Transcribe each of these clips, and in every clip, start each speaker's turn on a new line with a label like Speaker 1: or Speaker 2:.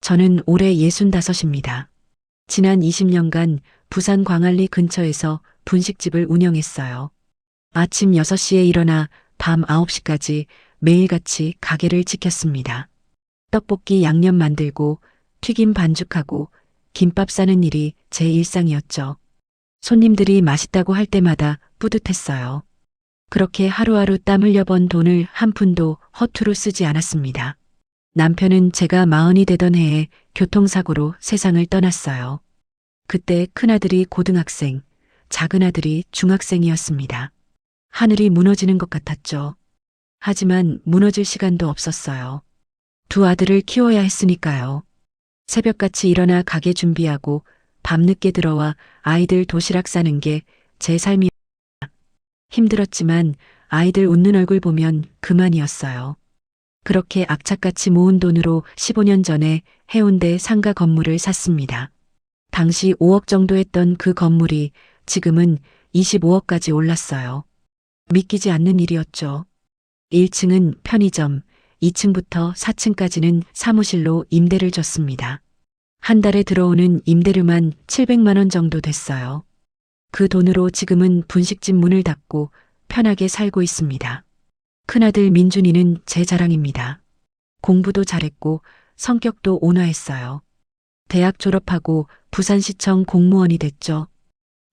Speaker 1: 저는 올해 65입니다. 지난 20년간 부산 광안리 근처에서 분식집을 운영했어요. 아침 6시에 일어나 밤 9시까지 매일같이 가게를 지켰습니다. 떡볶이 양념 만들고 튀김 반죽하고 김밥 싸는 일이 제 일상이었죠. 손님들이 맛있다고 할 때마다 뿌듯했어요. 그렇게 하루하루 땀 흘려 번 돈을 한 푼도 허투루 쓰지 않았습니다. 남편은 제가 40이 되던 해에 교통사고로 세상을 떠났어요. 그때 큰아들이 고등학생, 작은아들이 중학생이었습니다. 하늘이 무너지는 것 같았죠. 하지만 무너질 시간도 없었어요. 두 아들을 키워야 했으니까요. 새벽같이 일어나 가게 준비하고 밤늦게 들어와 아이들 도시락 싸는 게 제 삶이었습니다. 힘들었지만 아이들 웃는 얼굴 보면 그만이었어요. 그렇게 악착같이 모은 돈으로 15년 전에 해운대 상가 건물을 샀습니다. 당시 5억 정도 했던 그 건물이 지금은 25억까지 올랐어요. 믿기지 않는 일이었죠. 1층은 편의점, 2층부터 4층까지는 사무실로 임대를 줬습니다. 한 달에 들어오는 임대료만 700만 원 정도 됐어요. 그 돈으로 지금은 분식집 문을 닫고 편하게 살고 있습니다. 큰아들 민준이는 제 자랑입니다. 공부도 잘했고 성격도 온화했어요. 대학 졸업하고 부산시청 공무원이 됐죠.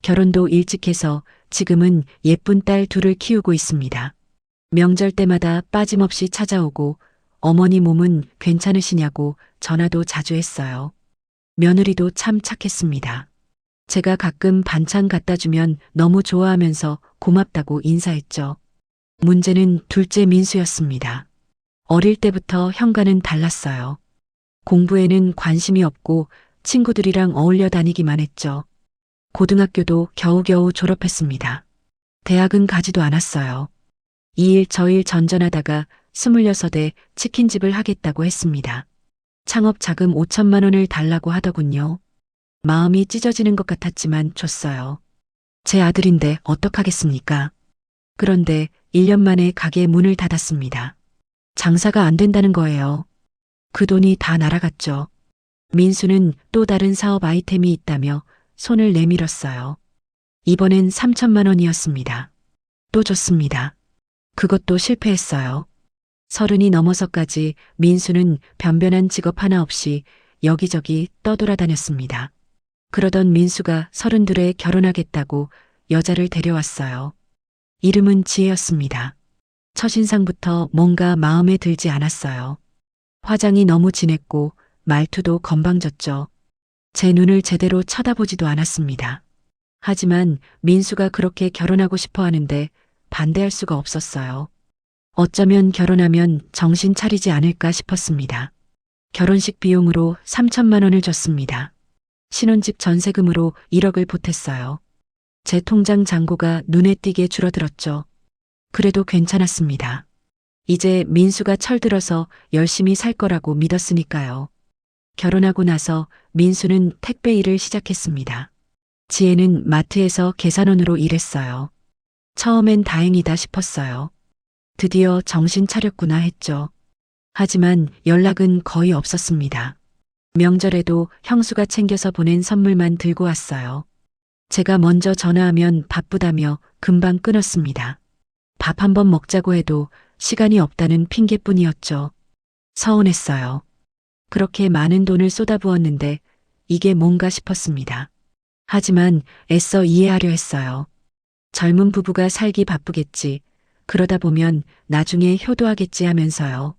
Speaker 1: 결혼도 일찍 해서 지금은 예쁜 딸 둘을 키우고 있습니다. 명절 때마다 빠짐없이 찾아오고 어머니 몸은 괜찮으시냐고 전화도 자주 했어요. 며느리도 참 착했습니다. 제가 가끔 반찬 갖다 주면 너무 좋아하면서 고맙다고 인사했죠. 문제는 둘째 민수였습니다. 어릴 때부터 형과는 달랐어요. 공부에는 관심이 없고 친구들이랑 어울려 다니기만 했죠. 고등학교도 겨우겨우 졸업했습니다. 대학은 가지도 않았어요. 이 일 저 일 전전하다가 26에 치킨집을 하겠다고 했습니다. 창업 자금 5천만 원을 달라고 하더군요. 마음이 찢어지는 것 같았지만 줬어요. 제 아들인데 어떡하겠습니까? 그런데 1년 만에 가게 문을 닫았습니다. 장사가 안 된다는 거예요. 그 돈이 다 날아갔죠. 민수는 또 다른 사업 아이템이 있다며 손을 내밀었어요. 이번엔 3천만 원이었습니다. 또 줬습니다. 그것도 실패했어요. 30이 넘어서까지 민수는 변변한 직업 하나 없이 여기저기 떠돌아다녔습니다. 그러던 민수가 32에 결혼하겠다고 여자를 데려왔어요. 이름은 지혜였습니다. 첫인상부터 뭔가 마음에 들지 않았어요. 화장이 너무 진했고 말투도 건방졌죠. 제 눈을 제대로 쳐다보지도 않았습니다. 하지만 민수가 그렇게 결혼하고 싶어 하는데 반대할 수가 없었어요. 어쩌면 결혼하면 정신 차리지 않을까 싶었습니다. 결혼식 비용으로 3천만 원을 줬습니다. 신혼집 전세금으로 1억을 보탰어요. 제 통장 잔고가 눈에 띄게 줄어들었죠. 그래도 괜찮았습니다. 이제 민수가 철들어서 열심히 살 거라고 믿었으니까요. 결혼하고 나서 민수는 택배 일을 시작했습니다. 지혜는 마트에서 계산원으로 일했어요. 처음엔 다행이다 싶었어요. 드디어 정신 차렸구나 했죠. 하지만 연락은 거의 없었습니다. 명절에도 형수가 챙겨서 보낸 선물만 들고 왔어요. 제가 먼저 전화하면 바쁘다며 금방 끊었습니다. 밥 한번 먹자고 해도 시간이 없다는 핑계뿐이었죠. 서운했어요. 그렇게 많은 돈을 쏟아부었는데 이게 뭔가 싶었습니다. 하지만 애써 이해하려 했어요. 젊은 부부가 살기 바쁘겠지. 그러다 보면 나중에 효도하겠지 하면서요.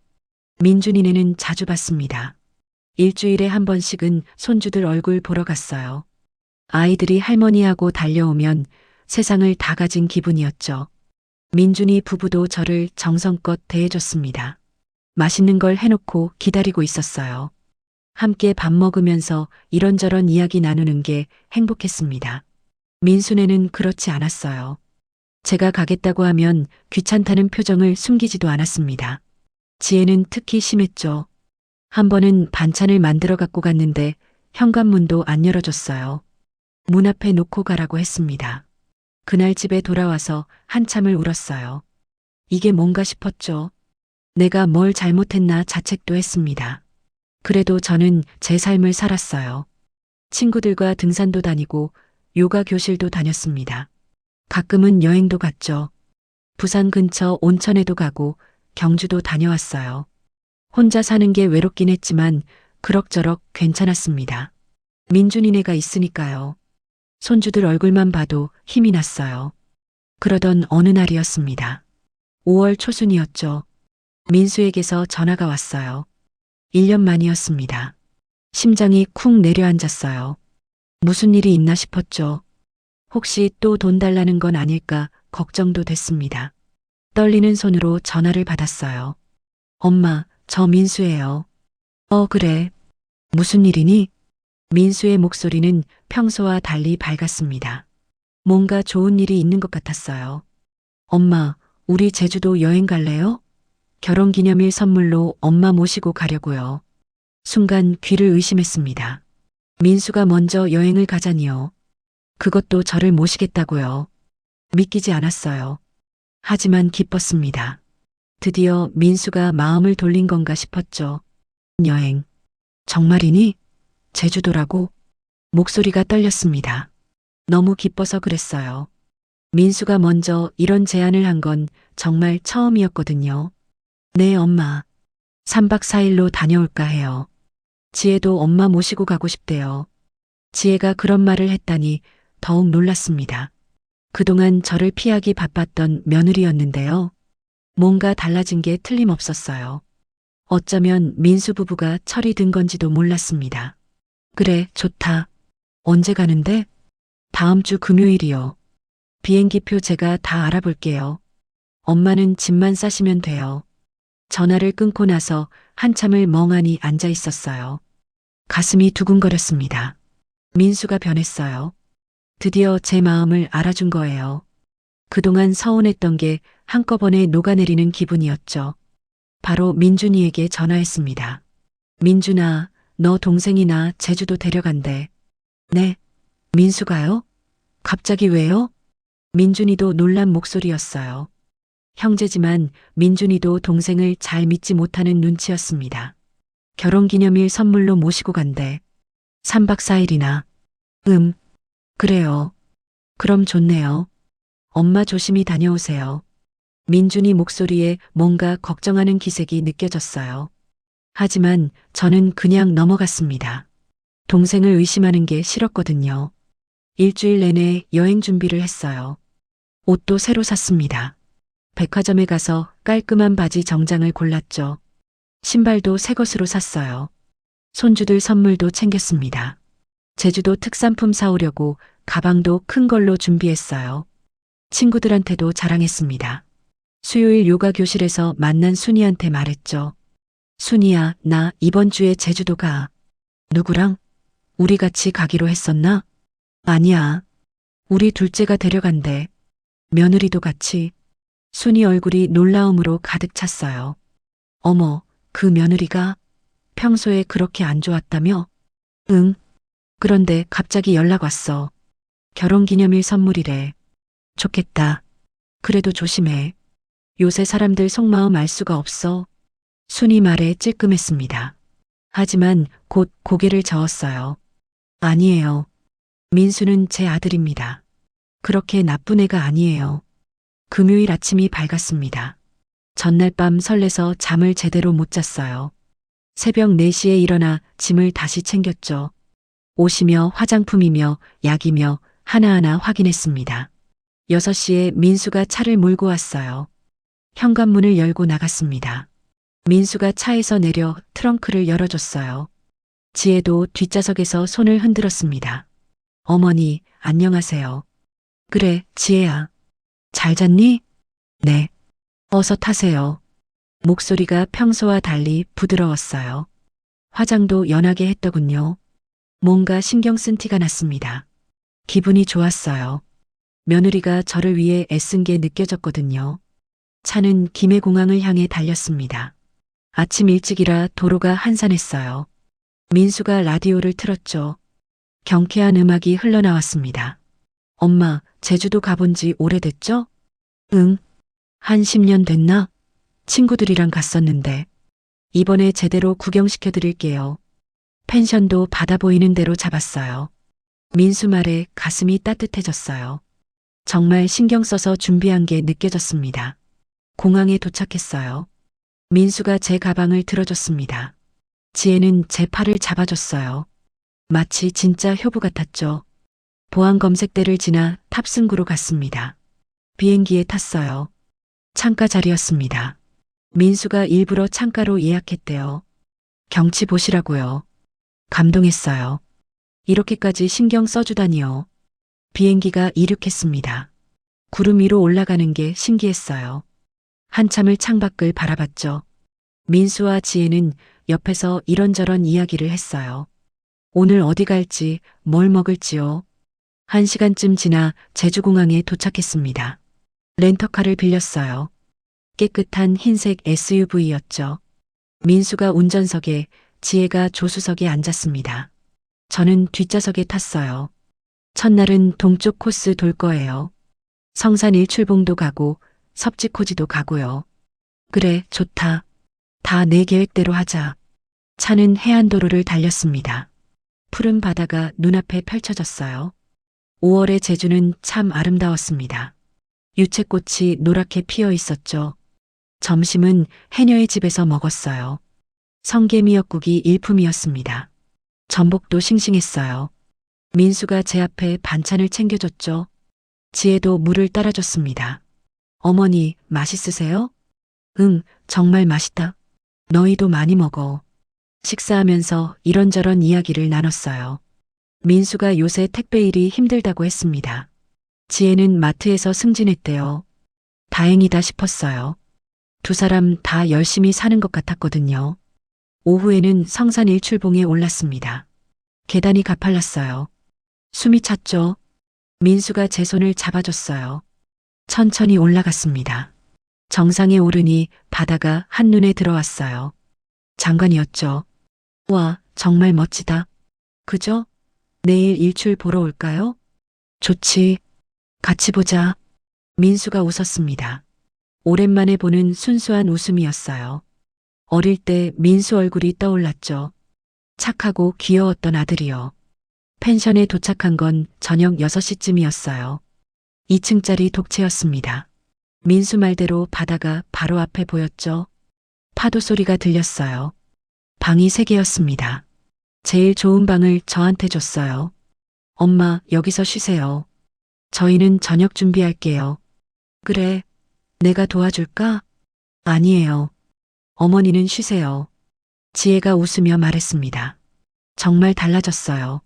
Speaker 1: 민준이네는 자주 봤습니다. 일주일에 한 번씩은 손주들 얼굴 보러 갔어요. 아이들이 할머니하고 달려오면 세상을 다 가진 기분이었죠. 민준이 부부도 저를 정성껏 대해줬습니다. 맛있는 걸 해놓고 기다리고 있었어요. 함께 밥 먹으면서 이런저런 이야기 나누는 게 행복했습니다. 민수네는 그렇지 않았어요. 제가 가겠다고 하면 귀찮다는 표정을 숨기지도 않았습니다. 지혜는 특히 심했죠. 한 번은 반찬을 만들어 갖고 갔는데 현관문도 안 열어줬어요. 문 앞에 놓고 가라고 했습니다. 그날 집에 돌아와서 한참을 울었어요. 이게 뭔가 싶었죠. 내가 뭘 잘못했나 자책도 했습니다. 그래도 저는 제 삶을 살았어요. 친구들과 등산도 다니고 요가 교실도 다녔습니다. 가끔은 여행도 갔죠. 부산 근처 온천에도 가고 경주도 다녀왔어요. 혼자 사는 게 외롭긴 했지만 그럭저럭 괜찮았습니다. 민준이네가 있으니까요. 손주들 얼굴만 봐도 힘이 났어요. 그러던 어느 날이었습니다. 5월 초순이었죠. 민수에게서 전화가 왔어요. 1년 만이었습니다. 심장이 쿵 내려앉았어요. 무슨 일이 있나 싶었죠. 혹시 또 돈 달라는 건 아닐까 걱정도 됐습니다. 떨리는 손으로 전화를 받았어요. 엄마, 저 민수예요. 그래. 무슨 일이니? 민수의 목소리는 평소와 달리 밝았습니다. 뭔가 좋은 일이 있는 것 같았어요. 엄마, 우리 제주도 여행 갈래요? 결혼기념일 선물로 엄마 모시고 가려고요. 순간 귀를 의심했습니다. 민수가 먼저 여행을 가자니요. 그것도 저를 모시겠다고요. 믿기지 않았어요. 하지만 기뻤습니다. 드디어 민수가 마음을 돌린 건가 싶었죠. 여행. 정말이니? 제주도라고? 목소리가 떨렸습니다. 너무 기뻐서 그랬어요. 민수가 먼저 이런 제안을 한 건 정말 처음이었거든요. 네, 엄마. 3박 4일로 다녀올까 해요. 지혜도 엄마 모시고 가고 싶대요. 지혜가 그런 말을 했다니 더욱 놀랐습니다. 그동안 저를 피하기 바빴던 며느리였는데요. 뭔가 달라진 게 틀림없었어요. 어쩌면 민수 부부가 철이 든 건지도 몰랐습니다. 그래, 좋다. 언제 가는데? 다음 주 금요일이요. 비행기표 제가 다 알아볼게요. 엄마는 짐만 싸시면 돼요. 전화를 끊고 나서 한참을 멍하니 앉아 있었어요. 가슴이 두근거렸습니다. 민수가 변했어요. 드디어 제 마음을 알아준 거예요. 그동안 서운했던 게 한꺼번에 녹아내리는 기분이었죠. 바로 민준이에게 전화했습니다. 민준아, 너 동생이나 제주도 데려간대. 네. 민수가요? 갑자기 왜요? 민준이도 놀란 목소리였어요. 형제지만 민준이도 동생을 잘 믿지 못하는 눈치였습니다. 결혼기념일 선물로 모시고 간대. 3박 4일이나. 그래요. 그럼 좋네요. 엄마 조심히 다녀오세요. 민준이 목소리에 뭔가 걱정하는 기색이 느껴졌어요. 하지만 저는 그냥 넘어갔습니다. 동생을 의심하는 게 싫었거든요. 일주일 내내 여행 준비를 했어요. 옷도 새로 샀습니다. 백화점에 가서 깔끔한 바지 정장을 골랐죠. 신발도 새 것으로 샀어요. 손주들 선물도 챙겼습니다. 제주도 특산품 사오려고 가방도 큰 걸로 준비했어요. 친구들한테도 자랑했습니다. 수요일 요가 교실에서 만난 순이한테 말했죠. 순이야, 나 이번 주에 제주도 가. 누구랑? 우리 같이 가기로 했었나? 아니야. 우리 둘째가 데려간대. 며느리도 같이. 순이 얼굴이 놀라움으로 가득 찼어요. 어머, 그 며느리가 평소에 그렇게 안 좋았다며? 응. 그런데 갑자기 연락 왔어. 결혼기념일 선물이래. 좋겠다. 그래도 조심해. 요새 사람들 속마음 알 수가 없어. 순이 말에 찔끔했습니다. 하지만 곧 고개를 저었어요. 아니에요. 민수는 제 아들입니다. 그렇게 나쁜 애가 아니에요. 금요일 아침이 밝았습니다. 전날 밤 설레서 잠을 제대로 못 잤어요. 새벽 4시에 일어나 짐을 다시 챙겼죠. 옷이며 화장품이며 약이며 하나하나 확인했습니다. 6시에 민수가 차를 몰고 왔어요. 현관문을 열고 나갔습니다. 민수가 차에서 내려 트렁크를 열어줬어요. 지혜도 뒷좌석에서 손을 흔들었습니다. 어머니, 안녕하세요. 그래, 지혜야. 잘 잤니? 네. 어서 타세요. 목소리가 평소와 달리 부드러웠어요. 화장도 연하게 했더군요. 뭔가 신경 쓴 티가 났습니다. 기분이 좋았어요. 며느리가 저를 위해 애쓴 게 느껴졌거든요. 차는 김해공항을 향해 달렸습니다. 아침 일찍이라 도로가 한산했어요. 민수가 라디오를 틀었죠. 경쾌한 음악이 흘러나왔습니다. 엄마, 제주도 가본 지 오래됐죠? 응. 한 10년 됐나? 친구들이랑 갔었는데. 이번에 제대로 구경시켜 드릴게요. 펜션도 바다 보이는 대로 잡았어요. 민수 말에 가슴이 따뜻해졌어요. 정말 신경 써서 준비한 게 느껴졌습니다. 공항에 도착했어요. 민수가 제 가방을 들어줬습니다. 지혜는 제 팔을 잡아줬어요. 마치 진짜 효부 같았죠. 보안 검색대를 지나 탑승구로 갔습니다. 비행기에 탔어요. 창가 자리였습니다. 민수가 일부러 창가로 예약했대요. 경치 보시라고요. 감동했어요. 이렇게까지 신경 써주다니요. 비행기가 이륙했습니다. 구름 위로 올라가는 게 신기했어요. 한참을 창밖을 바라봤죠. 민수와 지혜는 옆에서 이런저런 이야기를 했어요. 오늘 어디 갈지, 뭘 먹을지요. 1시간쯤 지나 제주공항에 도착했습니다. 렌터카를 빌렸어요. 깨끗한 흰색 SUV였죠. 민수가 운전석에, 지혜가 조수석에 앉았습니다. 저는 뒷좌석에 탔어요. 첫날은 동쪽 코스 돌 거예요. 성산 일출봉도 가고 섭지코지도 가고요. 그래, 좋다. 다 내 계획대로 하자. 차는 해안도로를 달렸습니다. 푸른 바다가 눈앞에 펼쳐졌어요. 5월의 제주는 참 아름다웠습니다. 유채꽃이 노랗게 피어 있었죠. 점심은 해녀의 집에서 먹었어요. 성게미역국이 일품이었습니다. 전복도 싱싱했어요. 민수가 제 앞에 반찬을 챙겨줬죠. 지혜도 물을 따라줬습니다. 어머니, 맛있으세요? 응, 정말 맛있다. 너희도 많이 먹어. 식사하면서 이런저런 이야기를 나눴어요. 민수가 요새 택배 일이 힘들다고 했습니다. 지혜는 마트에서 승진했대요. 다행이다 싶었어요. 두 사람 다 열심히 사는 것 같았거든요. 오후에는 성산 일출봉에 올랐습니다. 계단이 가팔랐어요. 숨이 찼죠. 민수가 제 손을 잡아줬어요. 천천히 올라갔습니다. 정상에 오르니 바다가 한눈에 들어왔어요. 장관이었죠. 와, 정말 멋지다. 그죠? 내일 일출 보러 올까요? 좋지. 같이 보자. 민수가 웃었습니다. 오랜만에 보는 순수한 웃음이었어요. 어릴 때 민수 얼굴이 떠올랐죠. 착하고 귀여웠던 아들이요. 펜션에 도착한 건 저녁 6시쯤이었어요. 2층짜리 독채였습니다. 민수 말대로 바다가 바로 앞에 보였죠. 파도 소리가 들렸어요. 방이 3개였습니다. 제일 좋은 방을 저한테 줬어요. 엄마, 여기서 쉬세요. 저희는 저녁 준비할게요. 그래, 내가 도와줄까? 아니에요. 어머니는 쉬세요. 지혜가 웃으며 말했습니다. 정말 달라졌어요.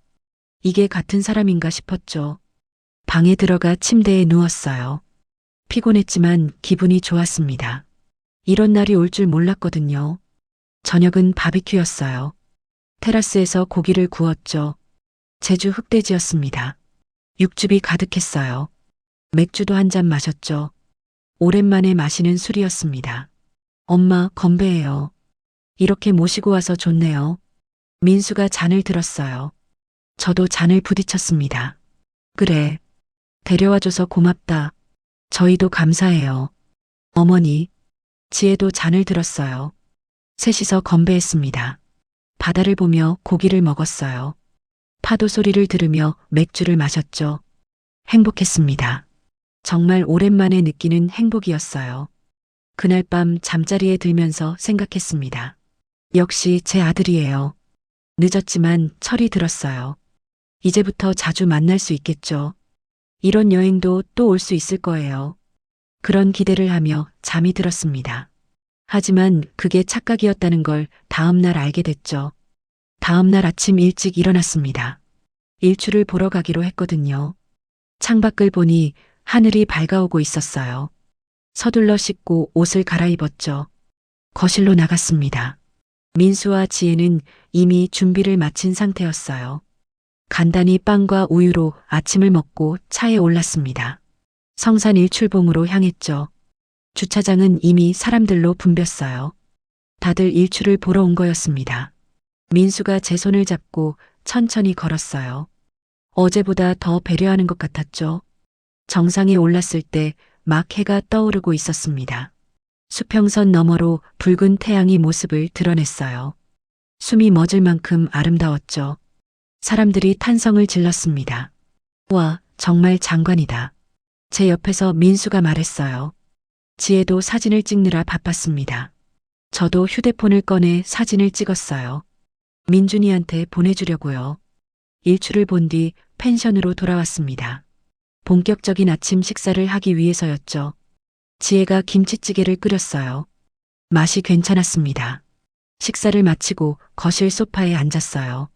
Speaker 1: 이게 같은 사람인가 싶었죠. 방에 들어가 침대에 누웠어요. 피곤했지만 기분이 좋았습니다. 이런 날이 올 줄 몰랐거든요. 저녁은 바비큐였어요. 테라스에서 고기를 구웠죠. 제주 흑돼지였습니다. 육즙이 가득했어요. 맥주도 한 잔 마셨죠. 오랜만에 마시는 술이었습니다. 엄마, 건배해요. 이렇게 모시고 와서 좋네요. 민수가 잔을 들었어요. 저도 잔을 부딪혔습니다. 그래. 데려와줘서 고맙다. 저희도 감사해요. 어머니. 지혜도 잔을 들었어요. 셋이서 건배했습니다. 바다를 보며 고기를 먹었어요. 파도 소리를 들으며 맥주를 마셨죠. 행복했습니다. 정말 오랜만에 느끼는 행복이었어요. 그날 밤 잠자리에 들면서 생각했습니다. 역시 제 아들이에요. 늦었지만 철이 들었어요. 이제부터 자주 만날 수 있겠죠. 이런 여행도 또 올 수 있을 거예요. 그런 기대를 하며 잠이 들었습니다. 하지만 그게 착각이었다는 걸 다음 날 알게 됐죠. 다음 날 아침 일찍 일어났습니다. 일출을 보러 가기로 했거든요. 창밖을 보니 하늘이 밝아오고 있었어요. 서둘러 씻고 옷을 갈아입었죠. 거실로 나갔습니다. 민수와 지혜는 이미 준비를 마친 상태였어요. 간단히 빵과 우유로 아침을 먹고 차에 올랐습니다. 성산 일출봉으로 향했죠. 주차장은 이미 사람들로 붐볐어요. 다들 일출을 보러 온 거였습니다. 민수가 제 손을 잡고 천천히 걸었어요. 어제보다 더 배려하는 것 같았죠. 정상에 올랐을 때 막 해가 떠오르고 있었습니다. 수평선 너머로 붉은 태양이 모습을 드러냈어요. 숨이 멎을 만큼 아름다웠죠. 사람들이 탄성을 질렀습니다. 와, 정말 장관이다. 제 옆에서 민수가 말했어요. 지혜도 사진을 찍느라 바빴습니다. 저도 휴대폰을 꺼내 사진을 찍었어요. 민준이한테 보내주려고요. 일출을 본 뒤 펜션으로 돌아왔습니다. 본격적인 아침 식사를 하기 위해서였죠. 지혜가 김치찌개를 끓였어요. 맛이 괜찮았습니다. 식사를 마치고 거실 소파에 앉았어요.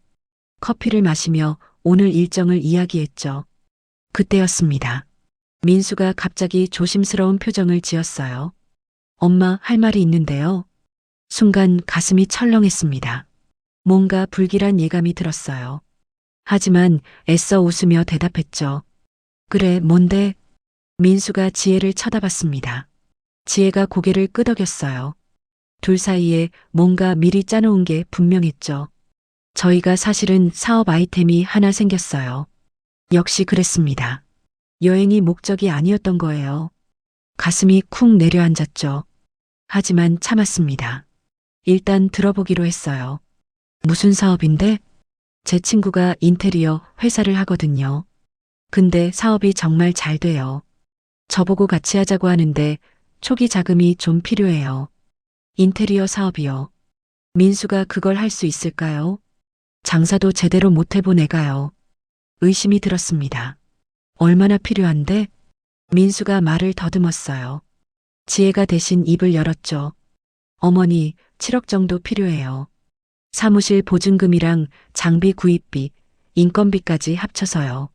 Speaker 1: 커피를 마시며 오늘 일정을 이야기했죠. 그때였습니다. 민수가 갑자기 조심스러운 표정을 지었어요. 엄마, 할 말이 있는데요. 순간 가슴이 철렁했습니다. 뭔가 불길한 예감이 들었어요. 하지만 애써 웃으며 대답했죠. 그래, 뭔데? 민수가 지혜를 쳐다봤습니다. 지혜가 고개를 끄덕였어요. 둘 사이에 뭔가 미리 짜놓은 게 분명했죠. 저희가 사실은 사업 아이템이 하나 생겼어요. 역시 그랬습니다. 여행이 목적이 아니었던 거예요. 가슴이 쿵 내려앉았죠. 하지만 참았습니다. 일단 들어보기로 했어요. 무슨 사업인데? 제 친구가 인테리어 회사를 하거든요. 근데 사업이 정말 잘 돼요. 저보고 같이 하자고 하는데 초기 자금이 좀 필요해요. 인테리어 사업이요. 민수가 그걸 할 수 있을까요? 장사도 제대로 못 해본 애가요. 의심이 들었습니다. 얼마나 필요한데? 민수가 말을 더듬었어요. 지혜가 대신 입을 열었죠. 어머니, 7억 정도 필요해요. 사무실 보증금이랑 장비 구입비, 인건비까지 합쳐서요.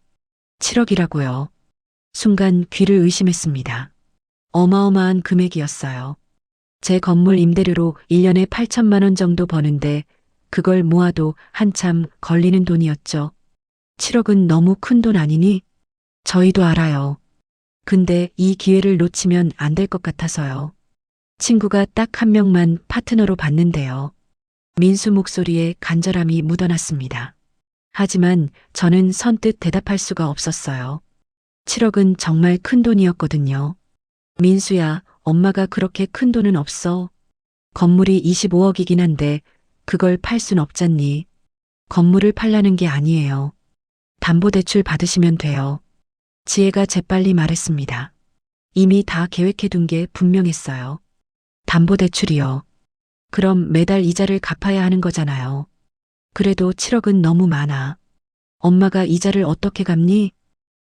Speaker 1: 7억이라고요. 순간 귀를 의심했습니다. 어마어마한 금액이었어요. 제 건물 임대료로 1년에 8천만 원 정도 버는데 그걸 모아도 한참 걸리는 돈이었죠. 7억은 너무 큰 돈 아니니? 저희도 알아요. 근데 이 기회를 놓치면 안 될 것 같아서요. 친구가 딱 한 명만 파트너로 봤는데요. 민수 목소리에 간절함이 묻어났습니다. 하지만 저는 선뜻 대답할 수가 없었어요. 7억은 정말 큰 돈이었거든요. 민수야, 엄마가 그렇게 큰 돈은 없어. 건물이 25억이긴 한데 그걸 팔 순 없잖니. 건물을 팔라는 게 아니에요. 담보대출 받으시면 돼요. 지혜가 재빨리 말했습니다. 이미 다 계획해둔 게 분명했어요. 담보대출이요. 그럼 매달 이자를 갚아야 하는 거잖아요. 그래도 7억은 너무 많아. 엄마가 이자를 어떻게 갚니?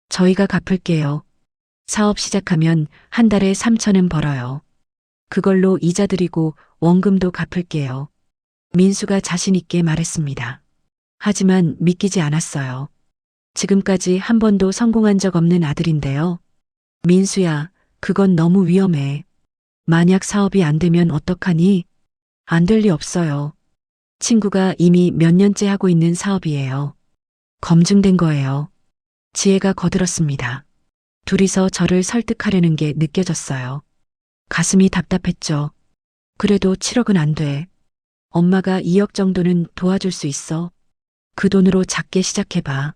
Speaker 1: 저희가 갚을게요. 사업 시작하면 한 달에 3천은 벌어요. 그걸로 이자 드리고 원금도 갚을게요. 민수가 자신 있게 말했습니다. 하지만 믿기지 않았어요. 지금까지 한 번도 성공한 적 없는 아들인데요. 민수야, 그건 너무 위험해. 만약 사업이 안 되면 어떡하니? 안 될 리 없어요. 친구가 이미 몇 년째 하고 있는 사업이에요. 검증된 거예요. 지혜가 거들었습니다. 둘이서 저를 설득하려는 게 느껴졌어요. 가슴이 답답했죠. 그래도 7억은 안 돼. 엄마가 2억 정도는 도와줄 수 있어. 그 돈으로 작게 시작해봐.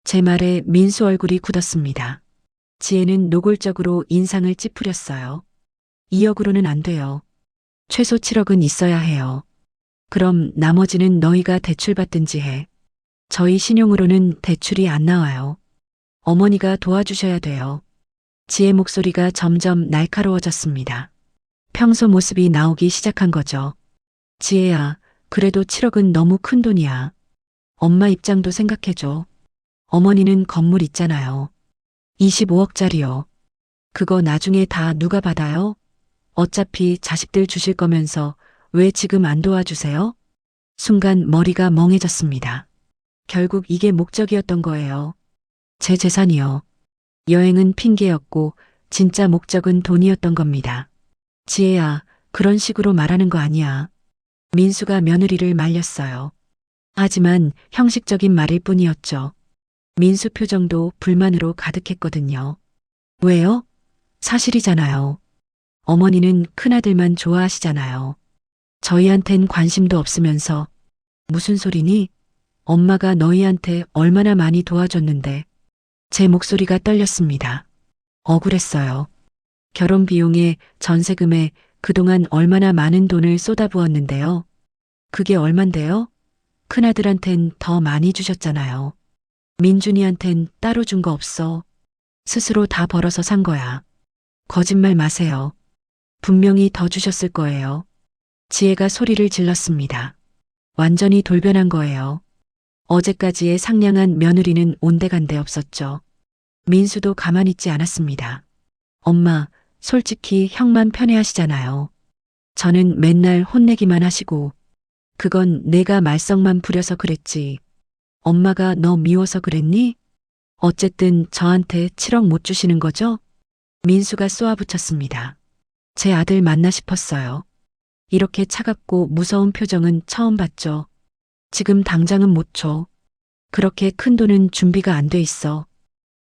Speaker 1: 제 말에 민수 얼굴이 굳었습니다. 지혜는 노골적으로 인상을 찌푸렸어요. 2억으로는 안 돼요. 최소 7억은 있어야 해요. 그럼 나머지는 너희가 대출받든지 해. 저희 신용으로는 대출이 안 나와요. 어머니가 도와주셔야 돼요. 지혜 목소리가 점점 날카로워졌습니다. 평소 모습이 나오기 시작한 거죠. 지혜야, 그래도 7억은 너무 큰 돈이야. 엄마 입장도 생각해줘. 어머니는 건물 있잖아요. 25억짜리요. 그거 나중에 다 누가 받아요? 어차피 자식들 주실 거면서 왜 지금 안 도와주세요? 순간 머리가 멍해졌습니다. 결국 이게 목적이었던 거예요. 제 재산이요. 여행은 핑계였고 진짜 목적은 돈이었던 겁니다. 지혜야, 그런 식으로 말하는 거 아니야. 민수가 며느리를 말렸어요. 하지만 형식적인 말일 뿐이었죠. 민수 표정도 불만으로 가득했거든요. 왜요? 사실이잖아요. 어머니는 큰아들만 좋아하시잖아요. 저희한텐 관심도 없으면서. 무슨 소리니? 엄마가 너희한테 얼마나 많이 도와줬는데. 제 목소리가 떨렸습니다. 억울했어요. 결혼 비용에 전세금에 그동안 얼마나 많은 돈을 쏟아부었는데요. 그게 얼만데요? 큰아들한텐 더 많이 주셨잖아요. 민준이한텐 따로 준 거 없어. 스스로 다 벌어서 산 거야. 거짓말 마세요. 분명히 더 주셨을 거예요. 지혜가 소리를 질렀습니다. 완전히 돌변한 거예요. 어제까지의 상냥한 며느리는 온데간데 없었죠. 민수도 가만히 있지 않았습니다. 엄마, 솔직히 형만 편애하시잖아요. 저는 맨날 혼내기만 하시고, 그건 내가 말썽만 부려서 그랬지. 엄마가 너 미워서 그랬니? 어쨌든 저한테 7억 못 주시는 거죠? 민수가 쏘아붙였습니다. 제 아들 맞나 싶었어요. 이렇게 차갑고 무서운 표정은 처음 봤죠. 지금 당장은 못 줘. 그렇게 큰 돈은 준비가 안 돼 있어.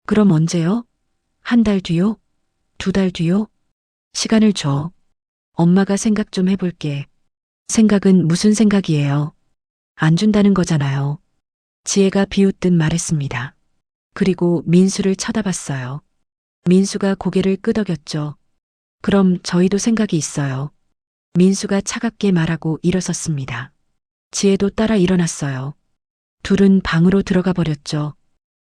Speaker 1: 그럼 언제요? 한 달 뒤요? 2달 뒤요? 시간을 줘. 엄마가 생각 좀 해볼게. 생각은 무슨 생각이에요? 안 준다는 거잖아요. 지혜가 비웃듯 말했습니다. 그리고 민수를 쳐다봤어요. 민수가 고개를 끄덕였죠. 그럼 저희도 생각이 있어요. 민수가 차갑게 말하고 일어섰습니다. 지혜도 따라 일어났어요. 둘은 방으로 들어가 버렸죠.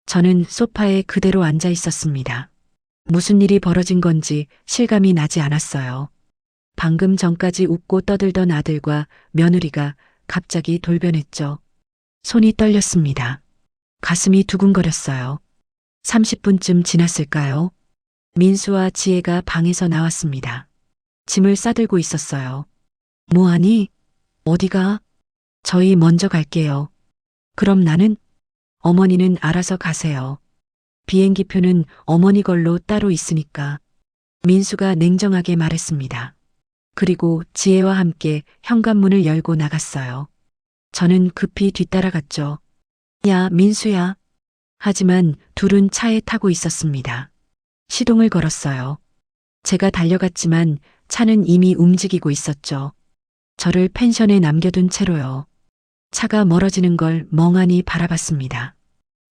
Speaker 1: 저는 소파에 그대로 앉아 있었습니다. 무슨 일이 벌어진 건지 실감이 나지 않았어요. 방금 전까지 웃고 떠들던 아들과 며느리가 갑자기 돌변했죠. 손이 떨렸습니다. 가슴이 두근거렸어요. 30분쯤 지났을까요? 민수와 지혜가 방에서 나왔습니다. 짐을 싸들고 있었어요. 뭐하니? 어디가? 저희 먼저 갈게요. 그럼 나는? 어머니는 알아서 가세요. 비행기표는 어머니 걸로 따로 있으니까. 민수가 냉정하게 말했습니다. 그리고 지혜와 함께 현관문을 열고 나갔어요. 저는 급히 뒤따라갔죠. 야, 민수야. 하지만 둘은 차에 타고 있었습니다. 시동을 걸었어요. 제가 달려갔지만 차는 이미 움직이고 있었죠. 저를 펜션에 남겨둔 채로요. 차가 멀어지는 걸 멍하니 바라봤습니다.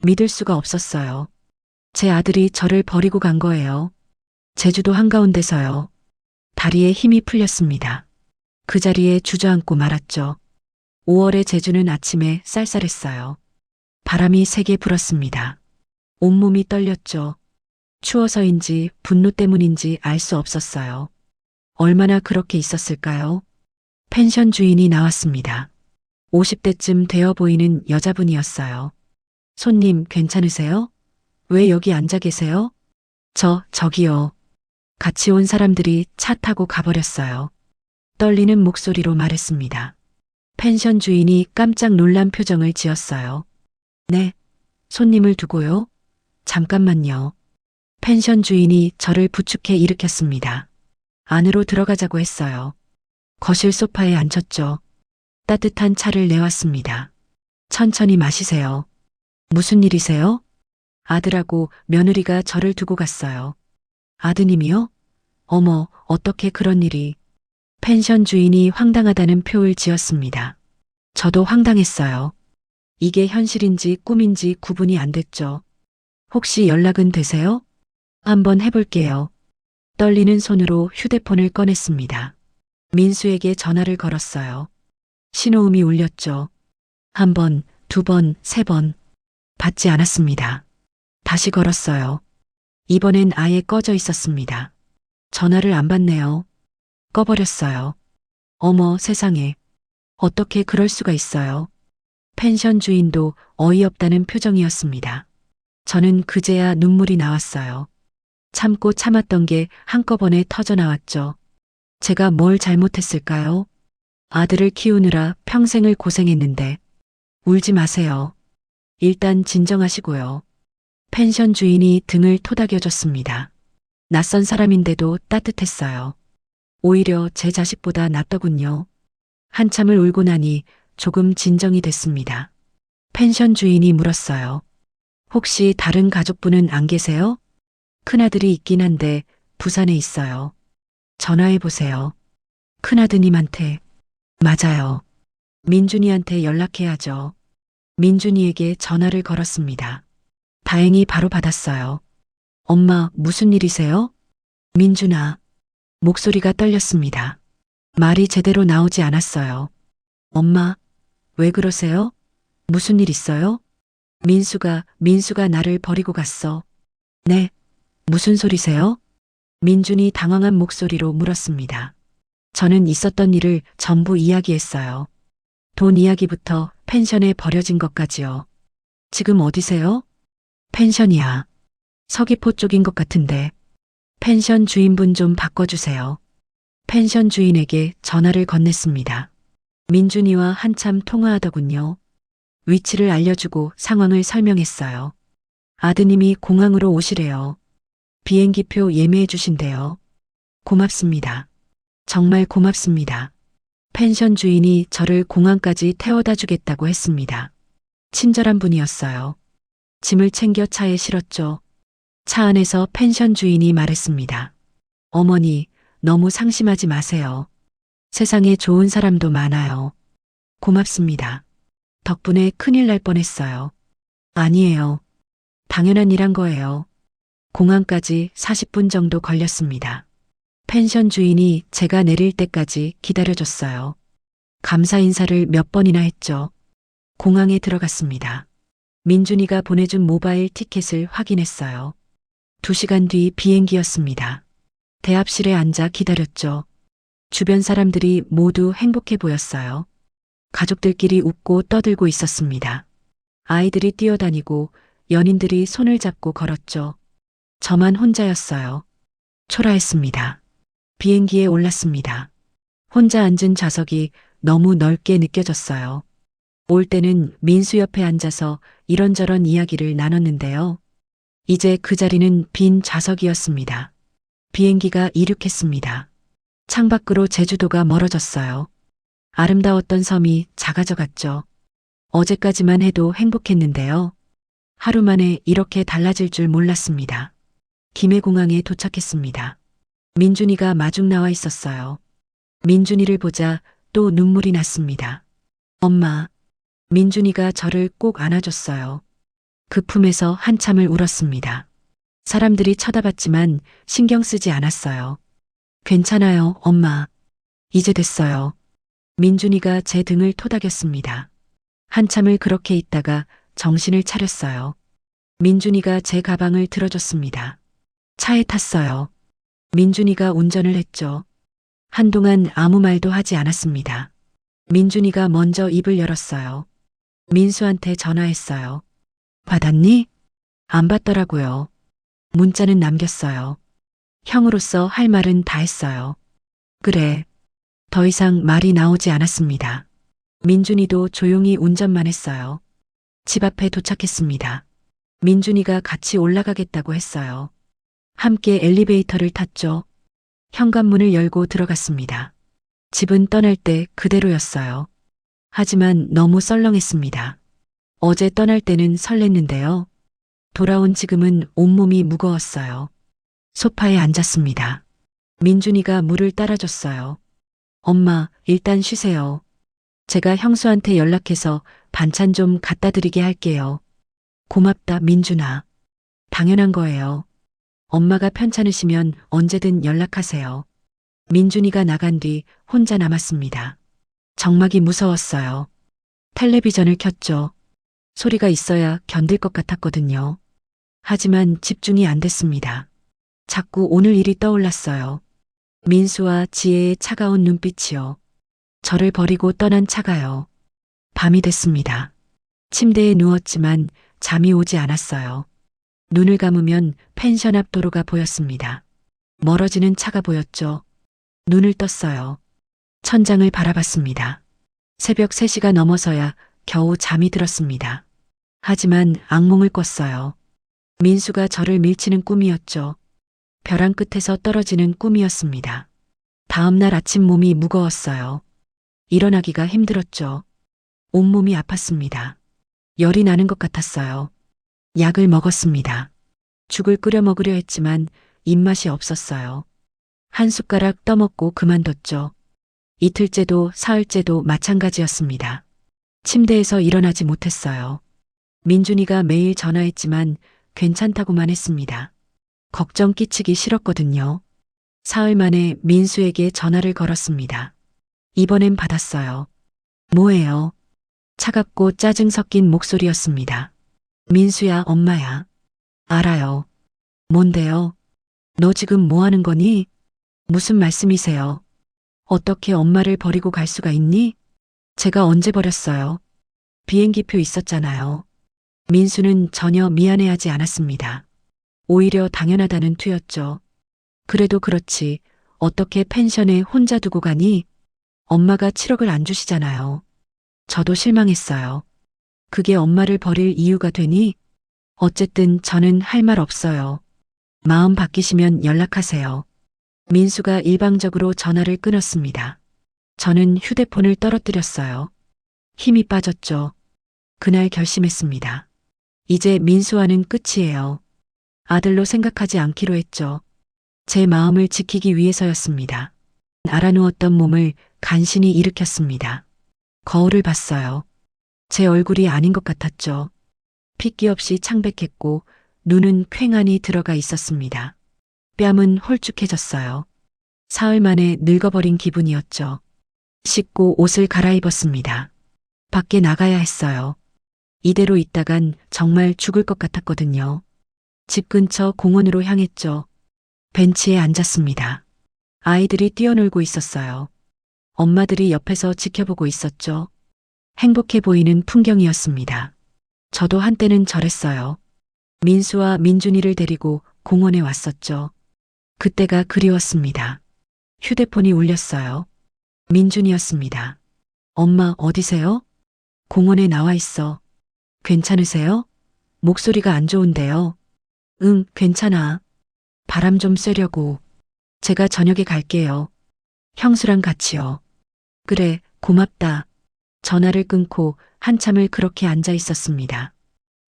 Speaker 1: 믿을 수가 없었어요. 제 아들이 저를 버리고 간 거예요. 제주도 한가운데서요. 다리에 힘이 풀렸습니다. 그 자리에 주저앉고 말았죠. 5월의 제주는 아침에 쌀쌀했어요. 바람이 세게 불었습니다. 온몸이 떨렸죠. 추워서인지 분노 때문인지 알 수 없었어요. 얼마나 그렇게 있었을까요? 펜션 주인이 나왔습니다. 50대쯤 되어 보이는 여자분이었어요. 손님 괜찮으세요? 왜 여기 앉아 계세요? 저기요. 같이 온 사람들이 차 타고 가버렸어요. 떨리는 목소리로 말했습니다. 펜션 주인이 깜짝 놀란 표정을 지었어요. 네, 손님을 두고요? 잠깐만요. 펜션 주인이 저를 부축해 일으켰습니다. 안으로 들어가자고 했어요. 거실 소파에 앉혔죠. 따뜻한 차를 내왔습니다. 천천히 마시세요. 무슨 일이세요? 아들하고 며느리가 저를 두고 갔어요. 아드님이요? 어머, 어떻게 그런 일이. 펜션 주인이 황당하다는 표를 지었습니다. 저도 황당했어요. 이게 현실인지 꿈인지 구분이 안 됐죠. 혹시 연락은 되세요? 한번 해볼게요. 떨리는 손으로 휴대폰을 꺼냈습니다. 민수에게 전화를 걸었어요. 신호음이 울렸죠. 1번, 2번, 3번. 받지 않았습니다. 다시 걸었어요. 이번엔 아예 꺼져 있었습니다. 전화를 안 받네요. 꺼버렸어요. 어머 세상에. 어떻게 그럴 수가 있어요. 펜션 주인도 어이없다는 표정이었습니다. 저는 그제야 눈물이 나왔어요. 참고 참았던 게 한꺼번에 터져 나왔죠. 제가 뭘 잘못했을까요? 아들을 키우느라 평생을 고생했는데. 울지 마세요. 일단 진정하시고요. 펜션 주인이 등을 토닥여줬습니다. 낯선 사람인데도 따뜻했어요. 오히려 제 자식보다 낫더군요. 한참을 울고 나니 조금 진정이 됐습니다. 펜션 주인이 물었어요. 혹시 다른 가족분은 안 계세요? 큰아들이 있긴 한데 부산에 있어요. 전화해 보세요. 큰아드님한테. 맞아요. 민준이한테 연락해야죠. 민준이에게 전화를 걸었습니다. 다행히 바로 받았어요. 엄마, 무슨 일이세요? 민준아. 목소리가 떨렸습니다. 말이 제대로 나오지 않았어요. 엄마, 왜 그러세요? 무슨 일 있어요? 민수가 나를 버리고 갔어. 네, 무슨 소리세요? 민준이 당황한 목소리로 물었습니다. 저는 있었던 일을 전부 이야기했어요. 돈 이야기부터 펜션에 버려진 것까지요. 지금 어디세요? 펜션이야. 서귀포 쪽인 것 같은데. 펜션 주인분 좀 바꿔주세요. 펜션 주인에게 전화를 건넸습니다. 민준이와 한참 통화하더군요. 위치를 알려주고 상황을 설명했어요. 아드님이 공항으로 오시래요. 비행기표 예매해 주신대요. 고맙습니다. 정말 고맙습니다. 펜션 주인이 저를 공항까지 태워다 주겠다고 했습니다. 친절한 분이었어요. 짐을 챙겨 차에 실었죠. 차 안에서 펜션 주인이 말했습니다. 어머니, 너무 상심하지 마세요. 세상에 좋은 사람도 많아요. 고맙습니다. 덕분에 큰일 날 뻔했어요. 아니에요. 당연한 일 한 거예요. 공항까지 40분 정도 걸렸습니다. 펜션 주인이 제가 내릴 때까지 기다려줬어요. 감사 인사를 몇 번이나 했죠. 공항에 들어갔습니다. 민준이가 보내준 모바일 티켓을 확인했어요. 2시간 뒤 비행기였습니다. 대합실에 앉아 기다렸죠. 주변 사람들이 모두 행복해 보였어요. 가족들끼리 웃고 떠들고 있었습니다. 아이들이 뛰어다니고 연인들이 손을 잡고 걸었죠. 저만 혼자였어요. 초라했습니다. 비행기에 올랐습니다. 혼자 앉은 좌석이 너무 넓게 느껴졌어요. 올 때는 민수 옆에 앉아서 이런저런 이야기를 나눴는데요. 이제 그 자리는 빈 좌석이었습니다. 비행기가 이륙했습니다. 창밖으로 제주도가 멀어졌어요. 아름다웠던 섬이 작아져 갔죠. 어제까지만 해도 행복했는데요. 하루 만에 이렇게 달라질 줄 몰랐습니다. 김해공항에 도착했습니다. 민준이가 마중 나와 있었어요. 민준이를 보자 또 눈물이 났습니다. 엄마, 민준이가 저를 꼭 안아줬어요. 그 품에서 한참을 울었습니다. 사람들이 쳐다봤지만 신경 쓰지 않았어요. 괜찮아요, 엄마. 이제 됐어요. 민준이가 제 등을 토닥였습니다. 한참을 그렇게 있다가 정신을 차렸어요. 민준이가 제 가방을 들어줬습니다. 차에 탔어요. 민준이가 운전을 했죠. 한동안 아무 말도 하지 않았습니다. 민준이가 먼저 입을 열었어요. 민수한테 전화했어요. 받았니? 안 받더라고요. 문자는 남겼어요. 형으로서 할 말은 다 했어요. 그래. 더 이상 말이 나오지 않았습니다. 민준이도 조용히 운전만 했어요. 집 앞에 도착했습니다. 민준이가 같이 올라가겠다고 했어요. 함께 엘리베이터를 탔죠. 현관문을 열고 들어갔습니다. 집은 떠날 때 그대로였어요. 하지만 너무 썰렁했습니다. 어제 떠날 때는 설렜는데요. 돌아온 지금은 온몸이 무거웠어요. 소파에 앉았습니다. 민준이가 물을 따라줬어요. 엄마, 일단 쉬세요. 제가 형수한테 연락해서 반찬 좀 갖다 드리게 할게요. 고맙다, 민준아. 당연한 거예요. 엄마가 편찮으시면 언제든 연락하세요. 민준이가 나간 뒤 혼자 남았습니다. 정막이 무서웠어요. 텔레비전을 켰죠. 소리가 있어야 견딜 것 같았거든요. 하지만 집중이 안 됐습니다. 자꾸 오늘 일이 떠올랐어요. 민수와 지혜의 차가운 눈빛이요. 저를 버리고 떠난 차가요. 밤이 됐습니다. 침대에 누웠지만 잠이 오지 않았어요. 눈을 감으면 펜션 앞 도로가 보였습니다. 멀어지는 차가 보였죠. 눈을 떴어요. 천장을 바라봤습니다. 새벽 3시가 넘어서야 겨우 잠이 들었습니다. 하지만 악몽을 꿨어요. 민수가 저를 밀치는 꿈이었죠. 벼랑 끝에서 떨어지는 꿈이었습니다. 다음 날 아침 몸이 무거웠어요. 일어나기가 힘들었죠. 온몸이 아팠습니다. 열이 나는 것 같았어요. 약을 먹었습니다. 죽을 끓여 먹으려 했지만 입맛이 없었어요. 한 숟가락 떠먹고 그만뒀죠. 이틀째도 사흘째도 마찬가지였습니다. 침대에서 일어나지 못했어요. 민준이가 매일 전화했지만 괜찮다고만 했습니다. 걱정 끼치기 싫었거든요. 사흘 만에 민수에게 전화를 걸었습니다. 이번엔 받았어요. 뭐예요? 차갑고 짜증 섞인 목소리였습니다. 민수야, 엄마야. 알아요. 뭔데요? 너 지금 뭐 하는 거니? 무슨 말씀이세요? 어떻게 엄마를 버리고 갈 수가 있니? 제가 언제 버렸어요? 비행기표 있었잖아요. 민수는 전혀 미안해하지 않았습니다. 오히려 당연하다는 투였죠. 그래도 그렇지. 어떻게 펜션에 혼자 두고 가니? 엄마가 7억을 안 주시잖아요. 저도 실망했어요. 그게 엄마를 버릴 이유가 되니? 어쨌든 저는 할 말 없어요. 마음 바뀌시면 연락하세요. 민수가 일방적으로 전화를 끊었습니다. 저는 휴대폰을 떨어뜨렸어요. 힘이 빠졌죠. 그날 결심했습니다. 이제 민수와는 끝이에요. 아들로 생각하지 않기로 했죠. 제 마음을 지키기 위해서였습니다. 알아누웠던 몸을 간신히 일으켰습니다. 거울을 봤어요. 제 얼굴이 아닌 것 같았죠. 핏기 없이 창백했고 눈은 퀭하니 들어가 있었습니다. 뺨은 홀쭉해졌어요. 사흘 만에 늙어버린 기분이었죠. 씻고 옷을 갈아입었습니다. 밖에 나가야 했어요. 이대로 있다간 정말 죽을 것 같았거든요. 집 근처 공원으로 향했죠. 벤치에 앉았습니다. 아이들이 뛰어놀고 있었어요. 엄마들이 옆에서 지켜보고 있었죠. 행복해 보이는 풍경이었습니다. 저도 한때는 저랬어요. 민수와 민준이를 데리고 공원에 왔었죠. 그때가 그리웠습니다. 휴대폰이 울렸어요. 민준이었습니다. 엄마 어디세요? 공원에 나와 있어. 괜찮으세요? 목소리가 안 좋은데요. 응, 괜찮아. 바람 좀 쐬려고. 제가 저녁에 갈게요. 형수랑 같이요. 그래, 고맙다. 전화를 끊고 한참을 그렇게 앉아 있었습니다.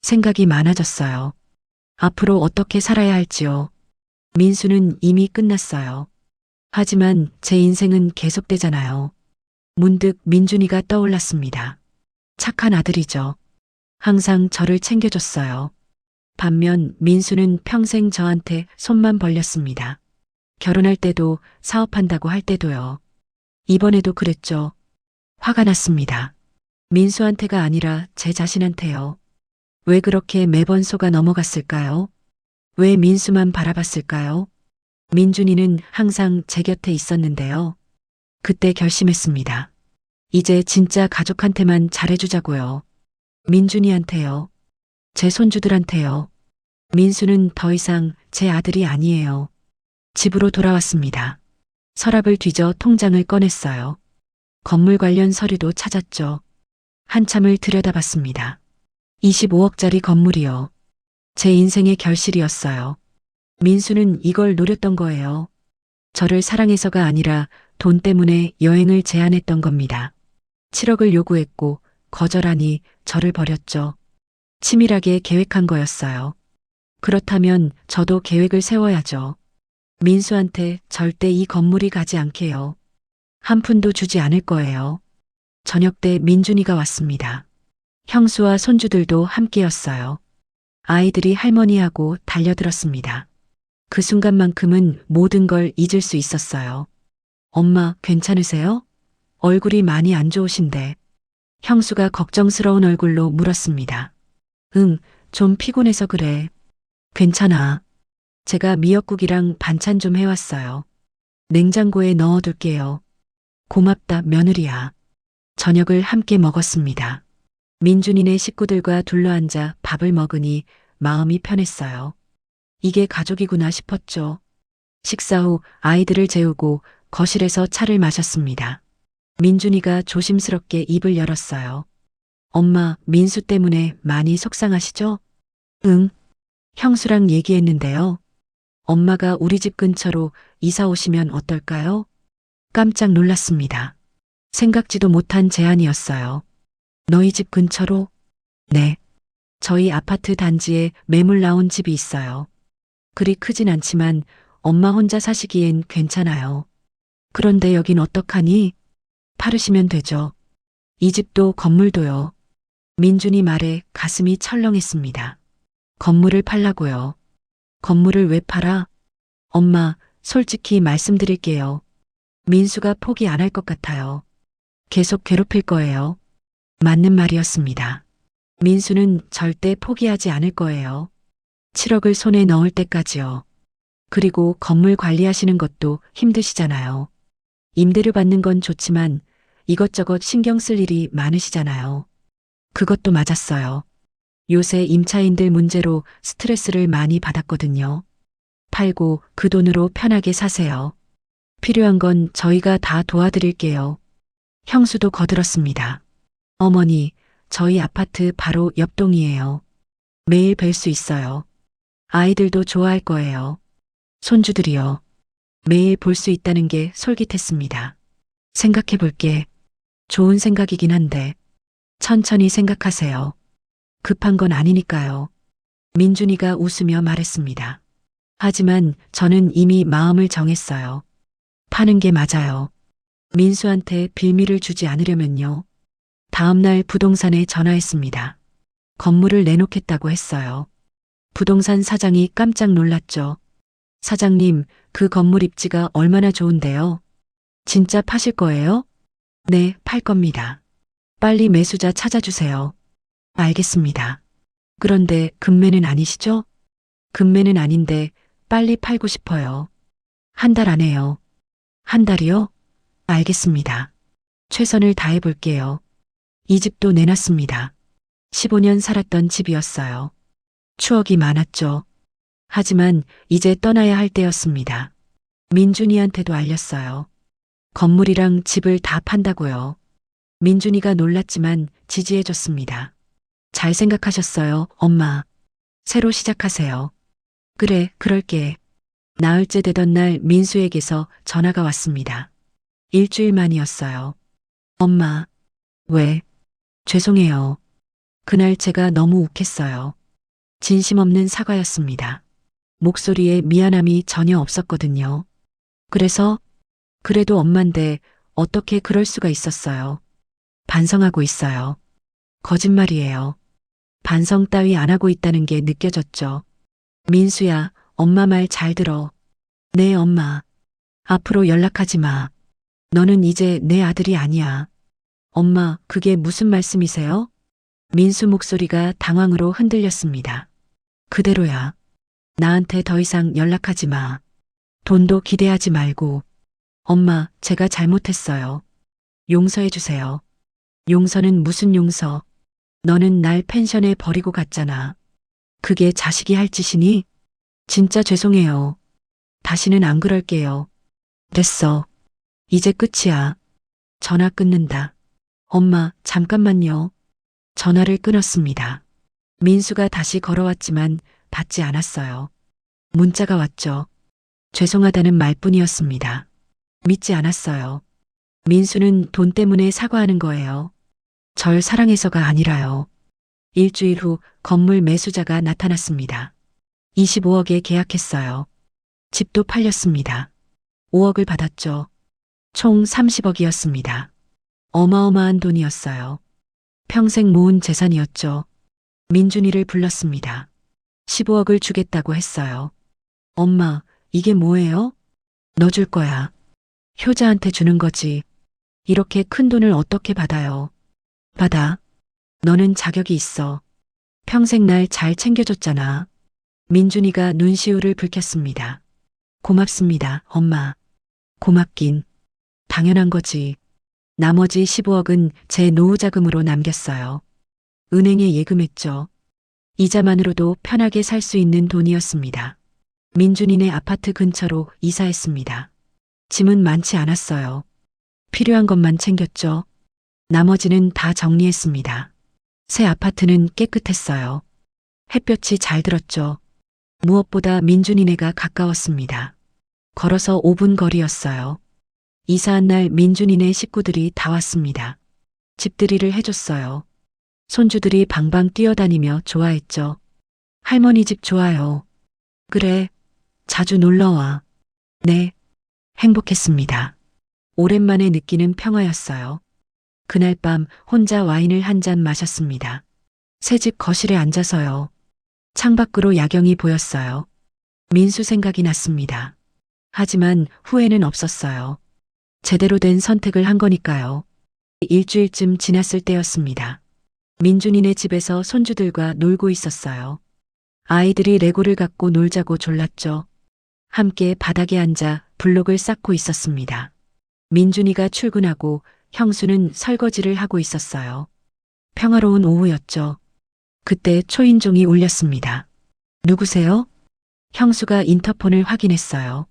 Speaker 1: 생각이 많아졌어요. 앞으로 어떻게 살아야 할지요. 민수는 이미 끝났어요. 하지만 제 인생은 계속되잖아요. 문득 민준이가 떠올랐습니다. 착한 아들이죠. 항상 저를 챙겨줬어요. 반면 민수는 평생 저한테 손만 벌렸습니다. 결혼할 때도 사업한다고 할 때도요. 이번에도 그랬죠. 화가 났습니다. 민수한테가 아니라 제 자신한테요. 왜 그렇게 매번 속아 넘어갔을까요? 왜 민수만 바라봤을까요? 민준이는 항상 제 곁에 있었는데요. 그때 결심했습니다. 이제 진짜 가족한테만 잘해주자고요. 민준이한테요. 제 손주들한테요. 민수는 더 이상 제 아들이 아니에요. 집으로 돌아왔습니다. 서랍을 뒤져 통장을 꺼냈어요. 건물 관련 서류도 찾았죠. 한참을 들여다봤습니다. 25억짜리 건물이요. 제 인생의 결실이었어요. 민수는 이걸 노렸던 거예요. 저를 사랑해서가 아니라 돈 때문에 여행을 제안했던 겁니다. 7억을 요구했고 거절하니 저를 버렸죠. 치밀하게 계획한 거였어요. 그렇다면 저도 계획을 세워야죠. 민수한테 절대 이 건물이 가지 않게요. 한 푼도 주지 않을 거예요. 저녁 때 민준이가 왔습니다. 형수와 손주들도 함께였어요. 아이들이 할머니하고 달려들었습니다. 그 순간만큼은 모든 걸 잊을 수 있었어요. 엄마, 괜찮으세요? 얼굴이 많이 안 좋으신데. 형수가 걱정스러운 얼굴로 물었습니다. 응, 좀 피곤해서 그래. 괜찮아. 제가 미역국이랑 반찬 좀 해왔어요. 냉장고에 넣어둘게요. 고맙다, 며느리야. 저녁을 함께 먹었습니다. 민준이네 식구들과 둘러앉아 밥을 먹으니 마음이 편했어요. 이게 가족이구나 싶었죠. 식사 후 아이들을 재우고 거실에서 차를 마셨습니다. 민준이가 조심스럽게 입을 열었어요. 엄마, 민수 때문에 많이 속상하시죠? 응. 형수랑 얘기했는데요. 엄마가 우리 집 근처로 이사 오시면 어떨까요? 깜짝 놀랐습니다. 생각지도 못한 제안이었어요. 너희 집 근처로? 네. 저희 아파트 단지에 매물 나온 집이 있어요. 그리 크진 않지만 엄마 혼자 사시기엔 괜찮아요. 그런데 여긴 어떡하니? 팔으시면 되죠. 이 집도 건물도요. 민준이 말에 가슴이 철렁했습니다. 건물을 팔라고요. 건물을 왜 팔아? 엄마, 솔직히 말씀드릴게요. 민수가 포기 안 할 것 같아요. 계속 괴롭힐 거예요. 맞는 말이었습니다. 민수는 절대 포기하지 않을 거예요. 7억을 손에 넣을 때까지요. 그리고 건물 관리하시는 것도 힘드시잖아요. 임대료 받는 건 좋지만 이것저것 신경 쓸 일이 많으시잖아요. 그것도 맞았어요. 요새 임차인들 문제로 스트레스를 많이 받았거든요. 팔고 그 돈으로 편하게 사세요. 필요한 건 저희가 다 도와드릴게요. 형수도 거들었습니다. 어머니, 저희 아파트 바로 옆동이에요. 매일 뵐 수 있어요. 아이들도 좋아할 거예요. 손주들이요. 매일 볼 수 있다는 게 솔깃했습니다. 생각해 볼게. 좋은 생각이긴 한데, 천천히 생각하세요. 급한 건 아니니까요. 민준이가 웃으며 말했습니다. 하지만 저는 이미 마음을 정했어요. 파는 게 맞아요. 민수한테 빌미를 주지 않으려면요. 다음날 부동산에 전화했습니다. 건물을 내놓겠다고 했어요. 부동산 사장이 깜짝 놀랐죠. 사장님, 그 건물 입지가 얼마나 좋은데요? 진짜 파실 거예요? 네, 팔 겁니다. 빨리 매수자 찾아주세요. 알겠습니다. 그런데 금매는 아니시죠? 금매는 아닌데 빨리 팔고 싶어요. 한 달 안에요. 한 달이요? 알겠습니다. 최선을 다해 볼게요. 이 집도 내놨습니다. 15년 살았던 집이었어요. 추억이 많았죠. 하지만 이제 떠나야 할 때였습니다. 민준이한테도 알렸어요. 건물이랑 집을 다 판다고요. 민준이가 놀랐지만 지지해줬습니다. 잘 생각하셨어요, 엄마. 새로 시작하세요. 그래, 그럴게. 나흘째 되던 날 민수에게서 전화가 왔습니다. 일주일 만이었어요. 엄마, 왜? 죄송해요. 그날 제가 너무 욱했어요. 진심 없는 사과였습니다. 목소리에 미안함이 전혀 없었거든요. 그래도 엄만데 어떻게 그럴 수가 있었어요. 반성하고 있어요. 거짓말이에요. 반성 따위 안 하고 있다는 게 느껴졌죠. 민수야, 엄마 말 잘 들어. 네, 엄마. 앞으로 연락하지 마. 너는 이제 내 아들이 아니야. 엄마, 그게 무슨 말씀이세요? 민수 목소리가 당황으로 흔들렸습니다. 그대로야. 나한테 더 이상 연락하지 마. 돈도 기대하지 말고. 엄마, 제가 잘못했어요. 용서해 주세요. 용서는 무슨 용서? 너는 날 펜션에 버리고 갔잖아. 그게 자식이 할 짓이니? 진짜 죄송해요. 다시는 안 그럴게요. 됐어. 이제 끝이야. 전화 끊는다. 엄마, 잠깐만요. 전화를 끊었습니다. 민수가 다시 걸어왔지만 받지 않았어요. 문자가 왔죠. 죄송하다는 말뿐이었습니다. 믿지 않았어요. 민수는 돈 때문에 사과하는 거예요. 절 사랑해서가 아니라요. 일주일 후 건물 매수자가 나타났습니다. 25억에 계약했어요. 집도 팔렸습니다. 5억을 받았죠. 총 30억이었습니다. 어마어마한 돈이었어요. 평생 모은 재산이었죠. 민준이를 불렀습니다. 15억을 주겠다고 했어요. 엄마, 이게 뭐예요? 너 줄 거야. 효자한테 주는 거지. 이렇게 큰 돈을 어떻게 받아요? 받아. 너는 자격이 있어. 평생 날 잘 챙겨줬잖아. 민준이가 눈시울을 붉혔습니다. 고맙습니다, 엄마. 고맙긴. 당연한 거지. 나머지 15억은 제 노후자금으로 남겼어요. 은행에 예금했죠. 이자만으로도 편하게 살 수 있는 돈이었습니다. 민준이네 아파트 근처로 이사했습니다. 짐은 많지 않았어요. 필요한 것만 챙겼죠. 나머지는 다 정리했습니다. 새 아파트는 깨끗했어요. 햇볕이 잘 들었죠. 무엇보다 민준이네가 가까웠습니다. 걸어서 5분 거리였어요. 이사한 날 민준이네 식구들이 다 왔습니다. 집들이를 해줬어요. 손주들이 방방 뛰어다니며 좋아했죠. 할머니 집 좋아요. 그래, 자주 놀러와. 네, 행복했습니다. 오랜만에 느끼는 평화였어요. 그날 밤 혼자 와인을 한 잔 마셨습니다. 새집 거실에 앉아서요. 창밖으로 야경이 보였어요. 민수 생각이 났습니다. 하지만 후회는 없었어요. 제대로 된 선택을 한 거니까요. 일주일쯤 지났을 때였습니다. 민준이네 집에서 손주들과 놀고 있었어요. 아이들이 레고를 갖고 놀자고 졸랐죠. 함께 바닥에 앉아 블록을 쌓고 있었습니다. 민준이가 출근하고 형수는 설거지를 하고 있었어요. 평화로운 오후였죠. 그때 초인종이 울렸습니다. 누구세요? 형수가 인터폰을 확인했어요.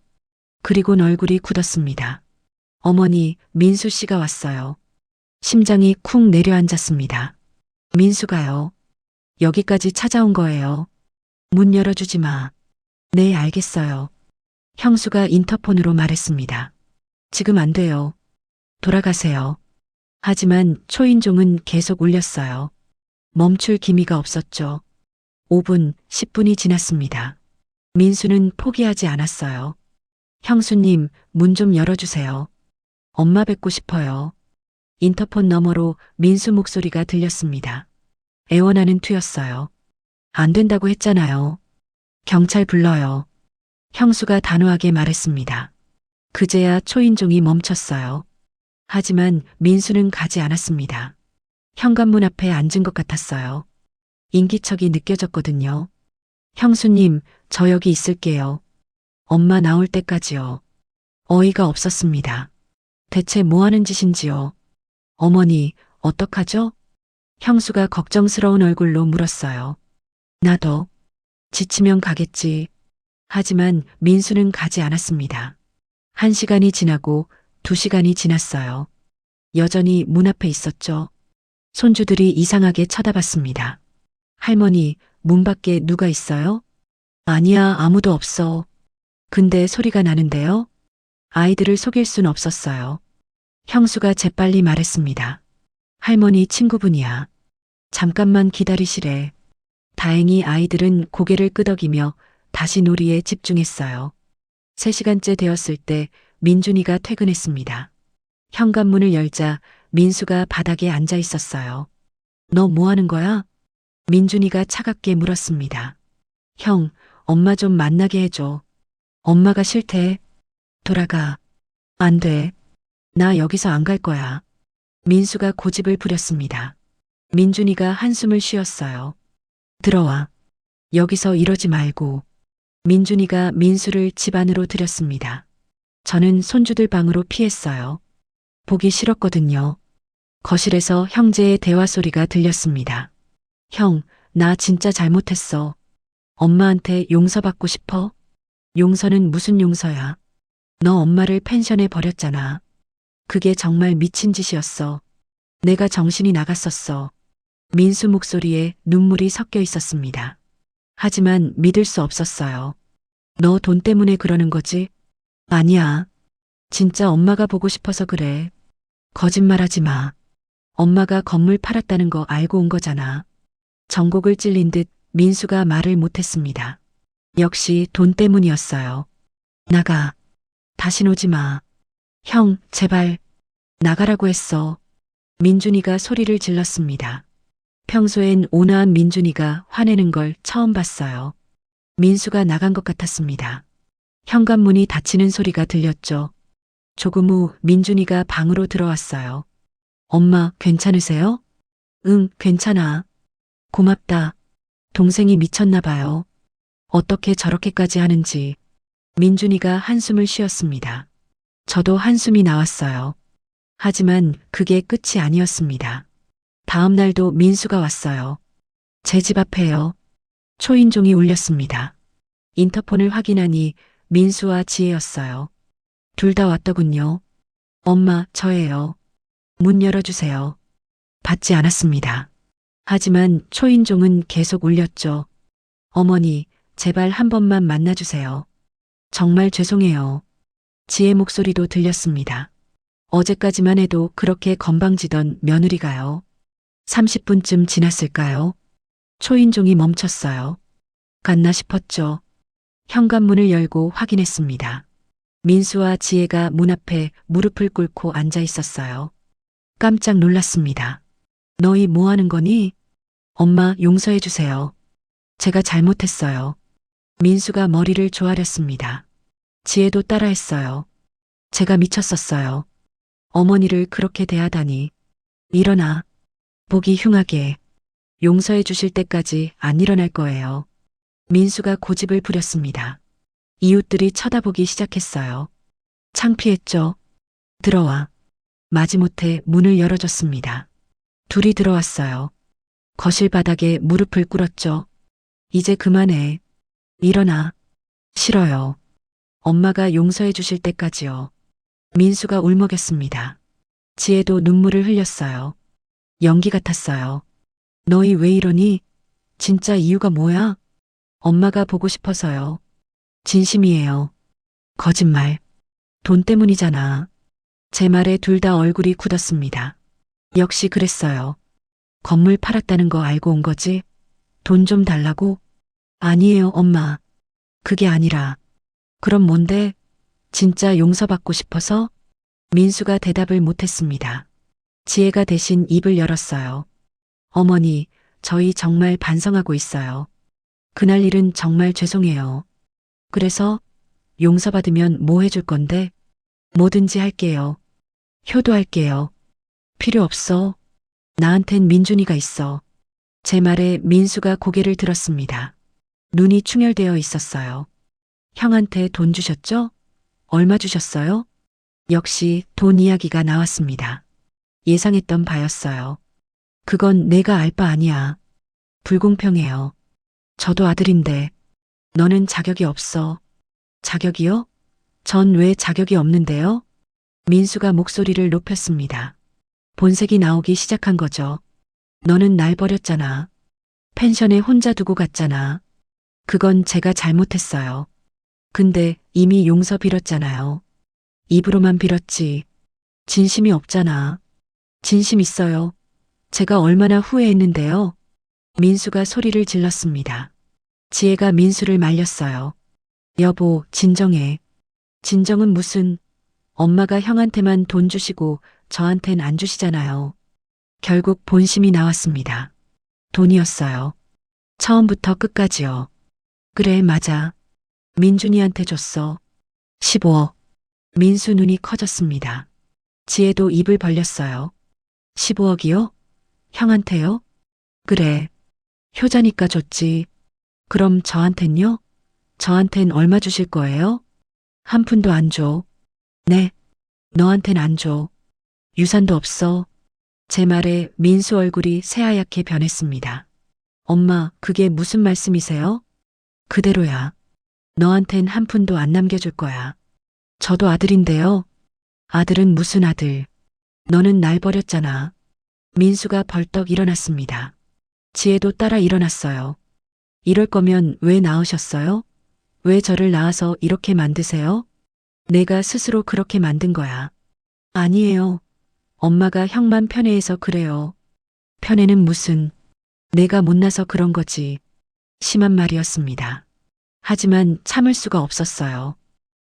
Speaker 1: 그리곤 얼굴이 굳었습니다. 어머니, 민수 씨가 왔어요. 심장이 쿵 내려앉았습니다. 민수가요. 여기까지 찾아온 거예요. 문 열어주지 마. 네, 알겠어요. 형수가 인터폰으로 말했습니다. 지금 안 돼요. 돌아가세요. 하지만 초인종은 계속 울렸어요. 멈출 기미가 없었죠. 5분, 10분이 지났습니다. 민수는 포기하지 않았어요. 형수님, 문 좀 열어주세요. 엄마 뵙고 싶어요. 인터폰 너머로 민수 목소리가 들렸습니다. 애원하는 투였어요. 안 된다고 했잖아요. 경찰 불러요. 형수가 단호하게 말했습니다. 그제야 초인종이 멈췄어요. 하지만 민수는 가지 않았습니다. 현관문 앞에 앉은 것 같았어요. 인기척이 느껴졌거든요. 형수님, 저 여기 있을게요. 엄마 나올 때까지요. 어이가 없었습니다. 대체 뭐 하는 짓인지요? 어머니, 어떡하죠? 형수가 걱정스러운 얼굴로 물었어요. 나도. 지치면 가겠지. 하지만 민수는 가지 않았습니다. 1시간이 지나고 2시간이 지났어요. 여전히 문 앞에 있었죠. 손주들이 이상하게 쳐다봤습니다. 할머니, 문 밖에 누가 있어요? 아니야, 아무도 없어. 근데 소리가 나는데요? 아이들을 속일 순 없었어요. 형수가 재빨리 말했습니다. 할머니 친구분이야. 잠깐만 기다리시래. 다행히 아이들은 고개를 끄덕이며 다시 놀이에 집중했어요. 3시간째 되었을 때 민준이가 퇴근했습니다. 현관문을 열자 민수가 바닥에 앉아 있었어요. 너 뭐 하는 거야? 민준이가 차갑게 물었습니다. 형, 엄마 좀 만나게 해줘. 엄마가 싫대. 돌아가. 안 돼. 나 여기서 안 갈 거야. 민수가 고집을 부렸습니다. 민준이가 한숨을 쉬었어요. 들어와. 여기서 이러지 말고. 민준이가 민수를 집 안으로 들였습니다. 저는 손주들 방으로 피했어요. 보기 싫었거든요. 거실에서 형제의 대화 소리가 들렸습니다. 형, 나 진짜 잘못했어. 엄마한테 용서받고 싶어? 용서는 무슨 용서야? 너 엄마를 펜션에 버렸잖아. 그게 정말 미친 짓이었어. 내가 정신이 나갔었어. 민수 목소리에 눈물이 섞여 있었습니다. 하지만 믿을 수 없었어요. 너 돈 때문에 그러는 거지? 아니야. 진짜 엄마가 보고 싶어서 그래. 거짓말하지 마. 엄마가 건물 팔았다는 거 알고 온 거잖아. 전곡을 찔린 듯 민수가 말을 못했습니다. 역시 돈 때문이었어요. 나가. 다신 오지 마. 형, 제발. 나가라고 했어. 민준이가 소리를 질렀습니다. 평소엔 온화한 민준이가 화내는 걸 처음 봤어요. 민수가 나간 것 같았습니다. 현관문이 닫히는 소리가 들렸죠. 조금 후 민준이가 방으로 들어왔어요. 엄마, 괜찮으세요? 응, 괜찮아. 고맙다. 동생이 미쳤나 봐요. 어떻게 저렇게까지 하는지. 민준이가 한숨을 쉬었습니다. 저도 한숨이 나왔어요. 하지만 그게 끝이 아니었습니다. 다음 날도 민수가 왔어요. 제 집 앞에요. 초인종이 울렸습니다. 인터폰을 확인하니 민수와 지혜였어요. 둘 다 왔더군요. 엄마, 저예요. 문 열어주세요. 받지 않았습니다. 하지만 초인종은 계속 울렸죠. 어머니, 제발 한 번만 만나주세요. 정말 죄송해요. 지혜 목소리도 들렸습니다. 어제까지만 해도 그렇게 건방지던 며느리가요. 30분쯤 지났을까요? 초인종이 멈췄어요. 갔나 싶었죠. 현관문을 열고 확인했습니다. 민수와 지혜가 문 앞에 무릎을 꿇고 앉아 있었어요. 깜짝 놀랐습니다. 너희 뭐 하는 거니? 엄마, 용서해 주세요. 제가 잘못했어요. 민수가 머리를 조아렸습니다. 지혜도 따라했어요. 제가 미쳤었어요. 어머니를 그렇게 대하다니. 일어나. 보기 흉하게. 용서해 주실 때까지 안 일어날 거예요. 민수가 고집을 부렸습니다. 이웃들이 쳐다보기 시작했어요. 창피했죠. 들어와. 마지못해 문을 열어줬습니다. 둘이 들어왔어요. 거실 바닥에 무릎을 꿇었죠. 이제 그만해. 일어나. 싫어요. 엄마가 용서해 주실 때까지요. 민수가 울먹였습니다. 지혜도 눈물을 흘렸어요. 연기 같았어요. 너희 왜 이러니? 진짜 이유가 뭐야? 엄마가 보고 싶어서요. 진심이에요. 거짓말. 돈 때문이잖아. 제 말에 둘 다 얼굴이 굳었습니다. 역시 그랬어요. 건물 팔았다는 거 알고 온 거지? 돈 좀 달라고? 아니에요, 엄마. 그게 아니라. 그럼 뭔데? 진짜 용서받고 싶어서? 민수가 대답을 못했습니다. 지혜가 대신 입을 열었어요. 어머니, 저희 정말 반성하고 있어요. 그날 일은 정말 죄송해요. 그래서 용서받으면 뭐 해줄 건데? 뭐든지 할게요. 효도할게요. 필요 없어. 나한텐 민준이가 있어. 제 말에 민수가 고개를 들었습니다. 눈이 충혈되어 있었어요. 형한테 돈 주셨죠? 얼마 주셨어요? 역시 돈 이야기가 나왔습니다. 예상했던 바였어요. 그건 내가 알 바 아니야. 불공평해요. 저도 아들인데 너는 자격이 없어. 자격이요? 전 왜 자격이 없는데요? 민수가 목소리를 높였습니다. 본색이 나오기 시작한 거죠. 너는 날 버렸잖아. 펜션에 혼자 두고 갔잖아. 그건 제가 잘못했어요. 근데 이미 용서 빌었잖아요. 입으로만 빌었지. 진심이 없잖아. 진심 있어요. 제가 얼마나 후회했는데요. 민수가 소리를 질렀습니다. 지혜가 민수를 말렸어요. 여보, 진정해. 진정은 무슨, 엄마가 형한테만 돈 주시고 저한텐 안 주시잖아요. 결국 본심이 나왔습니다. 돈이었어요. 처음부터 끝까지요. 그래, 맞아. 민준이한테 줬어. 15억. 민수 눈이 커졌습니다. 지혜도 입을 벌렸어요. 15억이요? 형한테요? 그래. 효자니까 줬지. 그럼 저한텐요? 저한텐 얼마 주실 거예요? 한 푼도 안 줘. 네. 너한텐 안 줘. 유산도 없어. 제 말에 민수 얼굴이 새하얗게 변했습니다. 엄마, 그게 무슨 말씀이세요? 그대로야. 너한텐 한 푼도 안 남겨줄 거야. 저도 아들인데요. 아들은 무슨 아들. 너는 날 버렸잖아. 민수가 벌떡 일어났습니다. 지혜도 따라 일어났어요. 이럴 거면 왜 낳으셨어요? 왜 저를 낳아서 이렇게 만드세요? 내가 스스로 그렇게 만든 거야. 아니에요. 엄마가 형만 편애해서 그래요. 편애는 무슨, 내가 못나서 그런 거지. 심한 말이었습니다. 하지만 참을 수가 없었어요.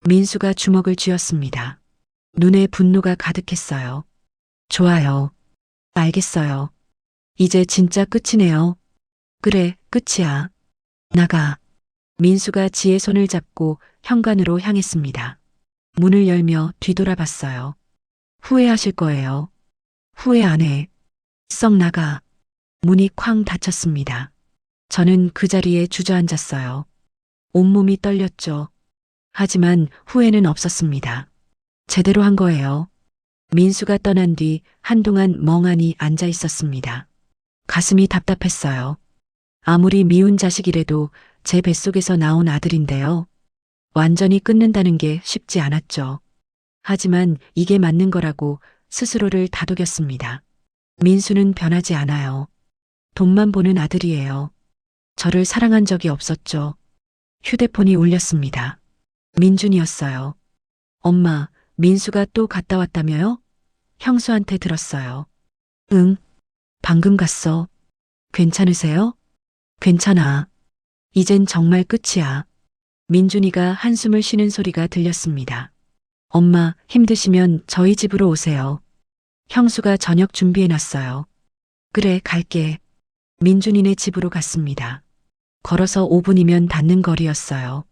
Speaker 1: 민수가 주먹을 쥐었습니다. 눈에 분노가 가득했어요. 좋아요. 알겠어요. 이제 진짜 끝이네요. 그래, 끝이야. 나가. 민수가 지혜 손을 잡고 현관으로 향했습니다. 문을 열며 뒤돌아봤어요. 후회하실 거예요. 후회 안 해. 썩 나가. 문이 쾅 닫혔습니다. 저는 그 자리에 주저앉았어요. 온몸이 떨렸죠. 하지만 후회는 없었습니다. 제대로 한 거예요. 민수가 떠난 뒤 한동안 멍하니 앉아 있었습니다. 가슴이 답답했어요. 아무리 미운 자식이라도 제 뱃속에서 나온 아들인데요. 완전히 끊는다는 게 쉽지 않았죠. 하지만 이게 맞는 거라고 스스로를 다독였습니다. 민수는 변하지 않아요. 돈만 보는 아들이에요. 저를 사랑한 적이 없었죠. 휴대폰이 울렸습니다. 민준이었어요. 엄마, 민수가 또 갔다 왔다며요? 형수한테 들었어요. 응, 방금 갔어. 괜찮으세요? 괜찮아. 이젠 정말 끝이야. 민준이가 한숨을 쉬는 소리가 들렸습니다. 엄마, 힘드시면 저희 집으로 오세요. 형수가 저녁 준비해놨어요. 그래, 갈게. 민준이네 집으로 갔습니다. 걸어서 5분이면 닿는 거리였어요.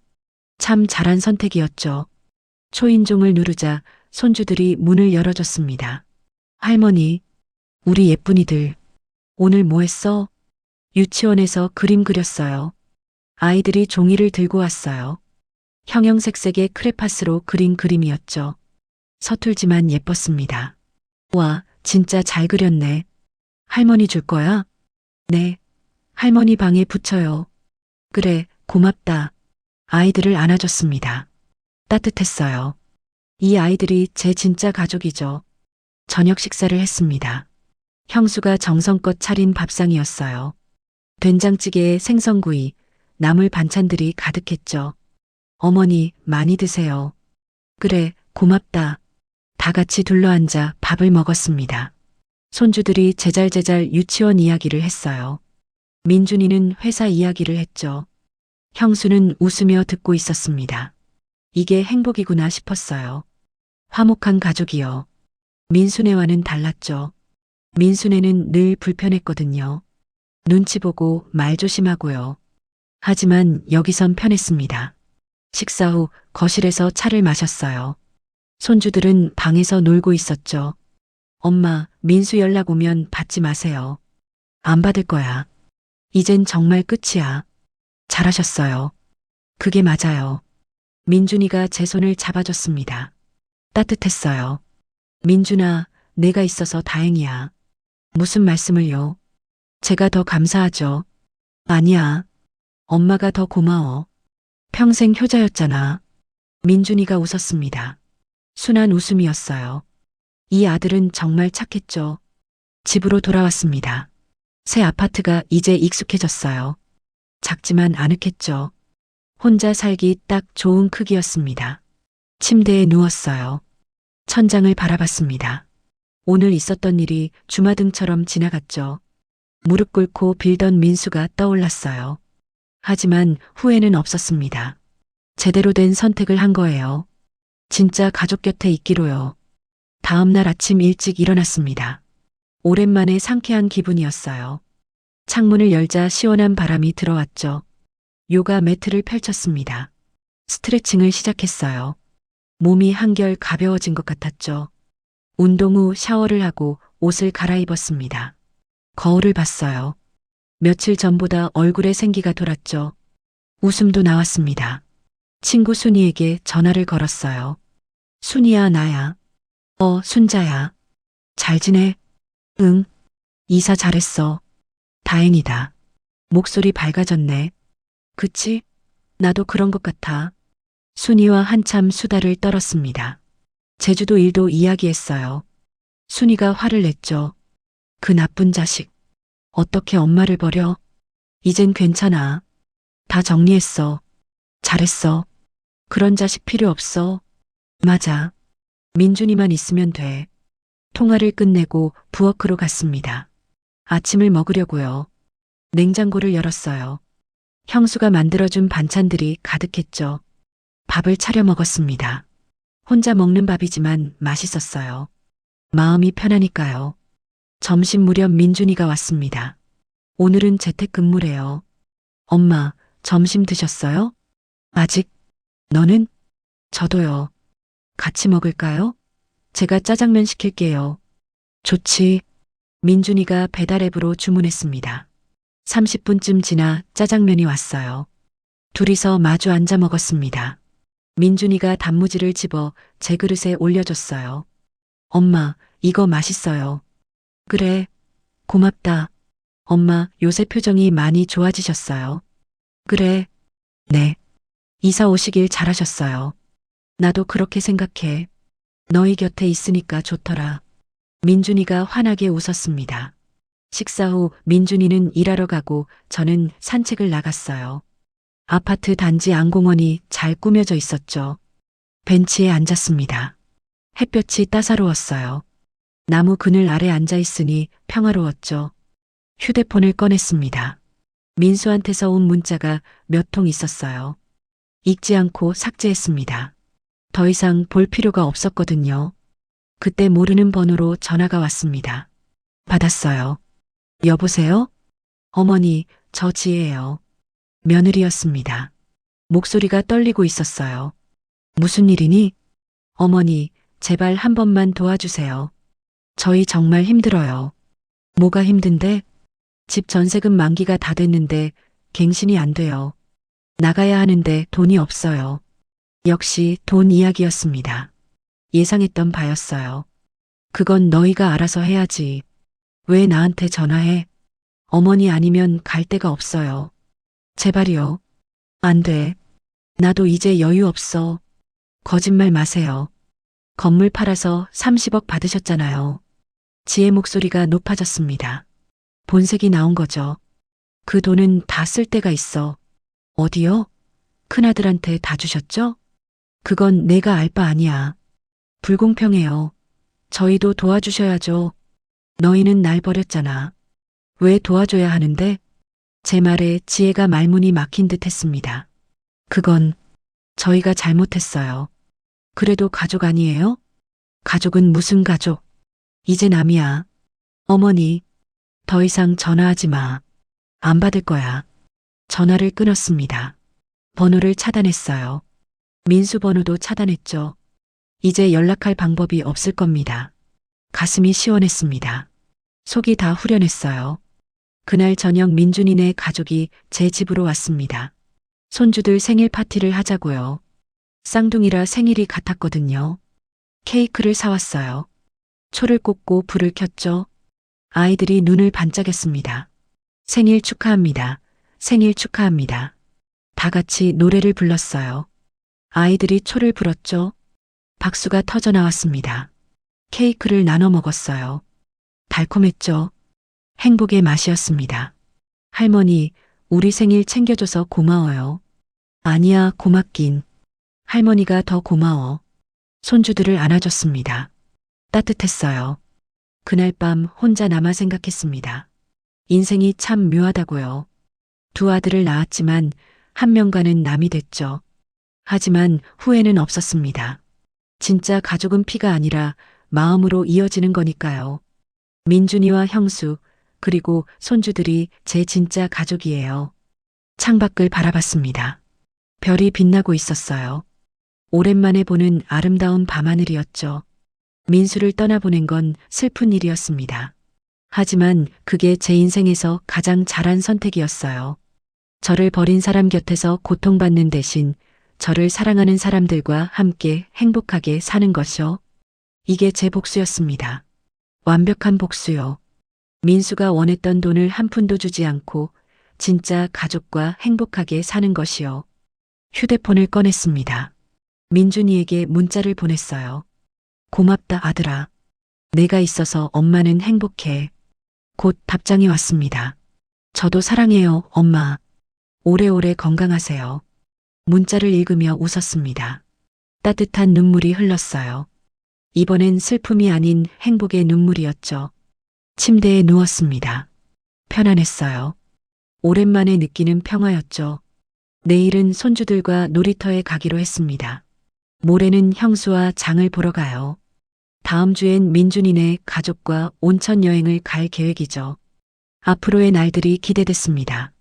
Speaker 1: 참 잘한 선택이었죠. 초인종을 누르자 손주들이 문을 열어줬습니다. 할머니, 우리 예쁜이들, 오늘 뭐 했어? 유치원에서 그림 그렸어요. 아이들이 종이를 들고 왔어요. 형형색색의 크레파스로 그린 그림이었죠. 서툴지만 예뻤습니다. 와, 진짜 잘 그렸네. 할머니 줄 거야? 네. 할머니 방에 붙여요. 그래, 고맙다. 아이들을 안아줬습니다. 따뜻했어요. 이 아이들이 제 진짜 가족이죠. 저녁 식사를 했습니다. 형수가 정성껏 차린 밥상이었어요. 된장찌개에 생선구이, 나물 반찬들이 가득했죠. 어머니, 많이 드세요. 그래, 고맙다. 다 같이 둘러앉아 밥을 먹었습니다. 손주들이 제잘제잘 유치원 이야기를 했어요. 민준이는 회사 이야기를 했죠. 형수는 웃으며 듣고 있었습니다. 이게 행복이구나 싶었어요. 화목한 가족이요. 민수네와는 달랐죠. 민수네는 늘 불편했거든요. 눈치 보고 말 조심하고요. 하지만 여기선 편했습니다. 식사 후 거실에서 차를 마셨어요. 손주들은 방에서 놀고 있었죠. 엄마, 민수 연락 오면 받지 마세요. 안 받을 거야. 이젠 정말 끝이야. 잘하셨어요. 그게 맞아요. 민준이가 제 손을 잡아줬습니다. 따뜻했어요. 민준아, 내가 있어서 다행이야. 무슨 말씀을요? 제가 더 감사하죠. 아니야. 엄마가 더 고마워. 평생 효자였잖아. 민준이가 웃었습니다. 순한 웃음이었어요. 이 아들은 정말 착했죠. 집으로 돌아왔습니다. 새 아파트가 이제 익숙해졌어요. 작지만 아늑했죠. 혼자 살기 딱 좋은 크기였습니다. 침대에 누웠어요. 천장을 바라봤습니다. 오늘 있었던 일이 주마등처럼 지나갔죠. 무릎 꿇고 빌던 민수가 떠올랐어요. 하지만 후회는 없었습니다. 제대로 된 선택을 한 거예요. 진짜 가족 곁에 있기로요. 다음 날 아침 일찍 일어났습니다. 오랜만에 상쾌한 기분이었어요. 창문을 열자 시원한 바람이 들어왔죠. 요가 매트를 펼쳤습니다. 스트레칭을 시작했어요. 몸이 한결 가벼워진 것 같았죠. 운동 후 샤워를 하고 옷을 갈아입었습니다. 거울을 봤어요. 며칠 전보다 얼굴에 생기가 돌았죠. 웃음도 나왔습니다. 친구 순이에게 전화를 걸었어요. 순이야, 나야. 순자야. 잘 지내? 응. 이사 잘했어. 다행이다. 목소리 밝아졌네. 그치? 나도 그런 것 같아. 순이와 한참 수다를 떨었습니다. 제주도 일도 이야기했어요. 순이가 화를 냈죠. 그 나쁜 자식. 어떻게 엄마를 버려? 이젠 괜찮아. 다 정리했어. 잘했어. 그런 자식 필요 없어. 맞아. 민준이만 있으면 돼. 통화를 끝내고 부엌으로 갔습니다. 아침을 먹으려고요. 냉장고를 열었어요. 형수가 만들어준 반찬들이 가득했죠. 밥을 차려 먹었습니다. 혼자 먹는 밥이지만 맛있었어요. 마음이 편하니까요. 점심 무렵 민준이가 왔습니다. 오늘은 재택근무래요. 엄마, 점심 드셨어요? 아직. 너는? 저도요. 같이 먹을까요? 제가 짜장면 시킬게요. 좋지. 민준이가 배달앱으로 주문했습니다. 30분쯤 지나 짜장면이 왔어요. 둘이서 마주 앉아 먹었습니다. 민준이가 단무지를 집어 제 그릇에 올려줬어요. 엄마, 이거 맛있어요. 그래, 고맙다. 엄마, 요새 표정이 많이 좋아지셨어요. 그래, 네. 이사 오시길 잘하셨어요. 나도 그렇게 생각해. 너희 곁에 있으니까 좋더라. 민준이가 환하게 웃었습니다. 식사 후 민준이는 일하러 가고 저는 산책을 나갔어요. 아파트 단지 안공원이 잘 꾸며져 있었죠. 벤치에 앉았습니다. 햇볕이 따사로웠어요. 나무 그늘 아래 앉아 있으니 평화로웠죠. 휴대폰을 꺼냈습니다. 민수한테서 온 문자가 몇 통 있었어요. 읽지 않고 삭제했습니다. 더 이상 볼 필요가 없었거든요. 그때 모르는 번호로 전화가 왔습니다. 받았어요. 여보세요? 어머니, 저 지혜예요. 며느리였습니다. 목소리가 떨리고 있었어요. 무슨 일이니? 어머니, 제발 한 번만 도와주세요. 저희 정말 힘들어요. 뭐가 힘든데? 집 전세금 만기가 다 됐는데 갱신이 안 돼요. 나가야 하는데 돈이 없어요. 역시 돈 이야기였습니다. 예상했던 바였어요. 그건 너희가 알아서 해야지. 왜 나한테 전화해? 어머니 아니면 갈 데가 없어요. 제발이요. 안 돼. 나도 이제 여유 없어. 거짓말 마세요. 건물 팔아서 30억 받으셨잖아요. 지혜 목소리가 높아졌습니다. 본색이 나온 거죠. 그 돈은 다 쓸 데가 있어. 어디요? 큰아들한테 다 주셨죠? 그건 내가 알 바 아니야. 불공평해요. 저희도 도와주셔야죠. 너희는 날 버렸잖아. 왜 도와줘야 하는데? 제 말에 지혜가 말문이 막힌 듯 했습니다. 그건 저희가 잘못했어요. 그래도 가족 아니에요? 가족은 무슨 가족? 이제 남이야. 어머니, 더 이상 전화하지 마. 안 받을 거야. 전화를 끊었습니다. 번호를 차단했어요. 민수 번호도 차단했죠. 이제 연락할 방법이 없을 겁니다. 가슴이 시원했습니다. 속이 다 후련했어요. 그날 저녁 민준이네 가족이 제 집으로 왔습니다. 손주들 생일 파티를 하자고요. 쌍둥이라 생일이 같았거든요. 케이크를 사왔어요. 초를 꽂고 불을 켰죠. 아이들이 눈을 반짝였습니다. 생일 축하합니다. 생일 축하합니다. 다 같이 노래를 불렀어요. 아이들이 초를 불었죠. 박수가 터져 나왔습니다. 케이크를 나눠 먹었어요. 달콤했죠. 행복의 맛이었습니다. 할머니, 우리 생일 챙겨줘서 고마워요. 아니야, 고맙긴. 할머니가 더 고마워. 손주들을 안아줬습니다. 따뜻했어요. 그날 밤 혼자 남아 생각했습니다. 인생이 참 묘하다고요. 두 아들을 낳았지만 한 명과는 남이 됐죠. 하지만 후회는 없었습니다. 진짜 가족은 피가 아니라 마음으로 이어지는 거니까요. 민준이와 형수, 그리고 손주들이 제 진짜 가족이에요. 창밖을 바라봤습니다. 별이 빛나고 있었어요. 오랜만에 보는 아름다운 밤하늘이었죠. 민수를 떠나보낸 건 슬픈 일이었습니다. 하지만 그게 제 인생에서 가장 잘한 선택이었어요. 저를 버린 사람 곁에서 고통받는 대신 저를 사랑하는 사람들과 함께 행복하게 사는 것이요. 이게 제 복수였습니다. 완벽한 복수요. 민수가 원했던 돈을 한 푼도 주지 않고 진짜 가족과 행복하게 사는 것이요. 휴대폰을 꺼냈습니다. 민준이에게 문자를 보냈어요. 고맙다 아들아. 내가 있어서 엄마는 행복해. 곧 답장이 왔습니다. 저도 사랑해요 엄마. 오래오래 건강하세요. 문자를 읽으며 웃었습니다. 따뜻한 눈물이 흘렀어요. 이번엔 슬픔이 아닌 행복의 눈물이었죠. 침대에 누웠습니다. 편안했어요. 오랜만에 느끼는 평화였죠. 내일은 손주들과 놀이터에 가기로 했습니다. 모레는 형수와 장을 보러 가요. 다음 주엔 민준이네 가족과 온천 여행을 갈 계획이죠. 앞으로의 날들이 기대됐습니다.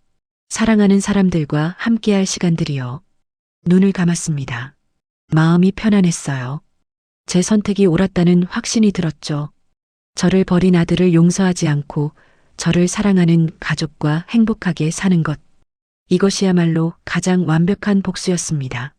Speaker 1: 사랑하는 사람들과 함께할 시간들이요. 눈을 감았습니다. 마음이 편안했어요. 제 선택이 옳았다는 확신이 들었죠. 저를 버린 아들을 용서하지 않고 저를 사랑하는 가족과 행복하게 사는 것. 이것이야말로 가장 완벽한 복수였습니다.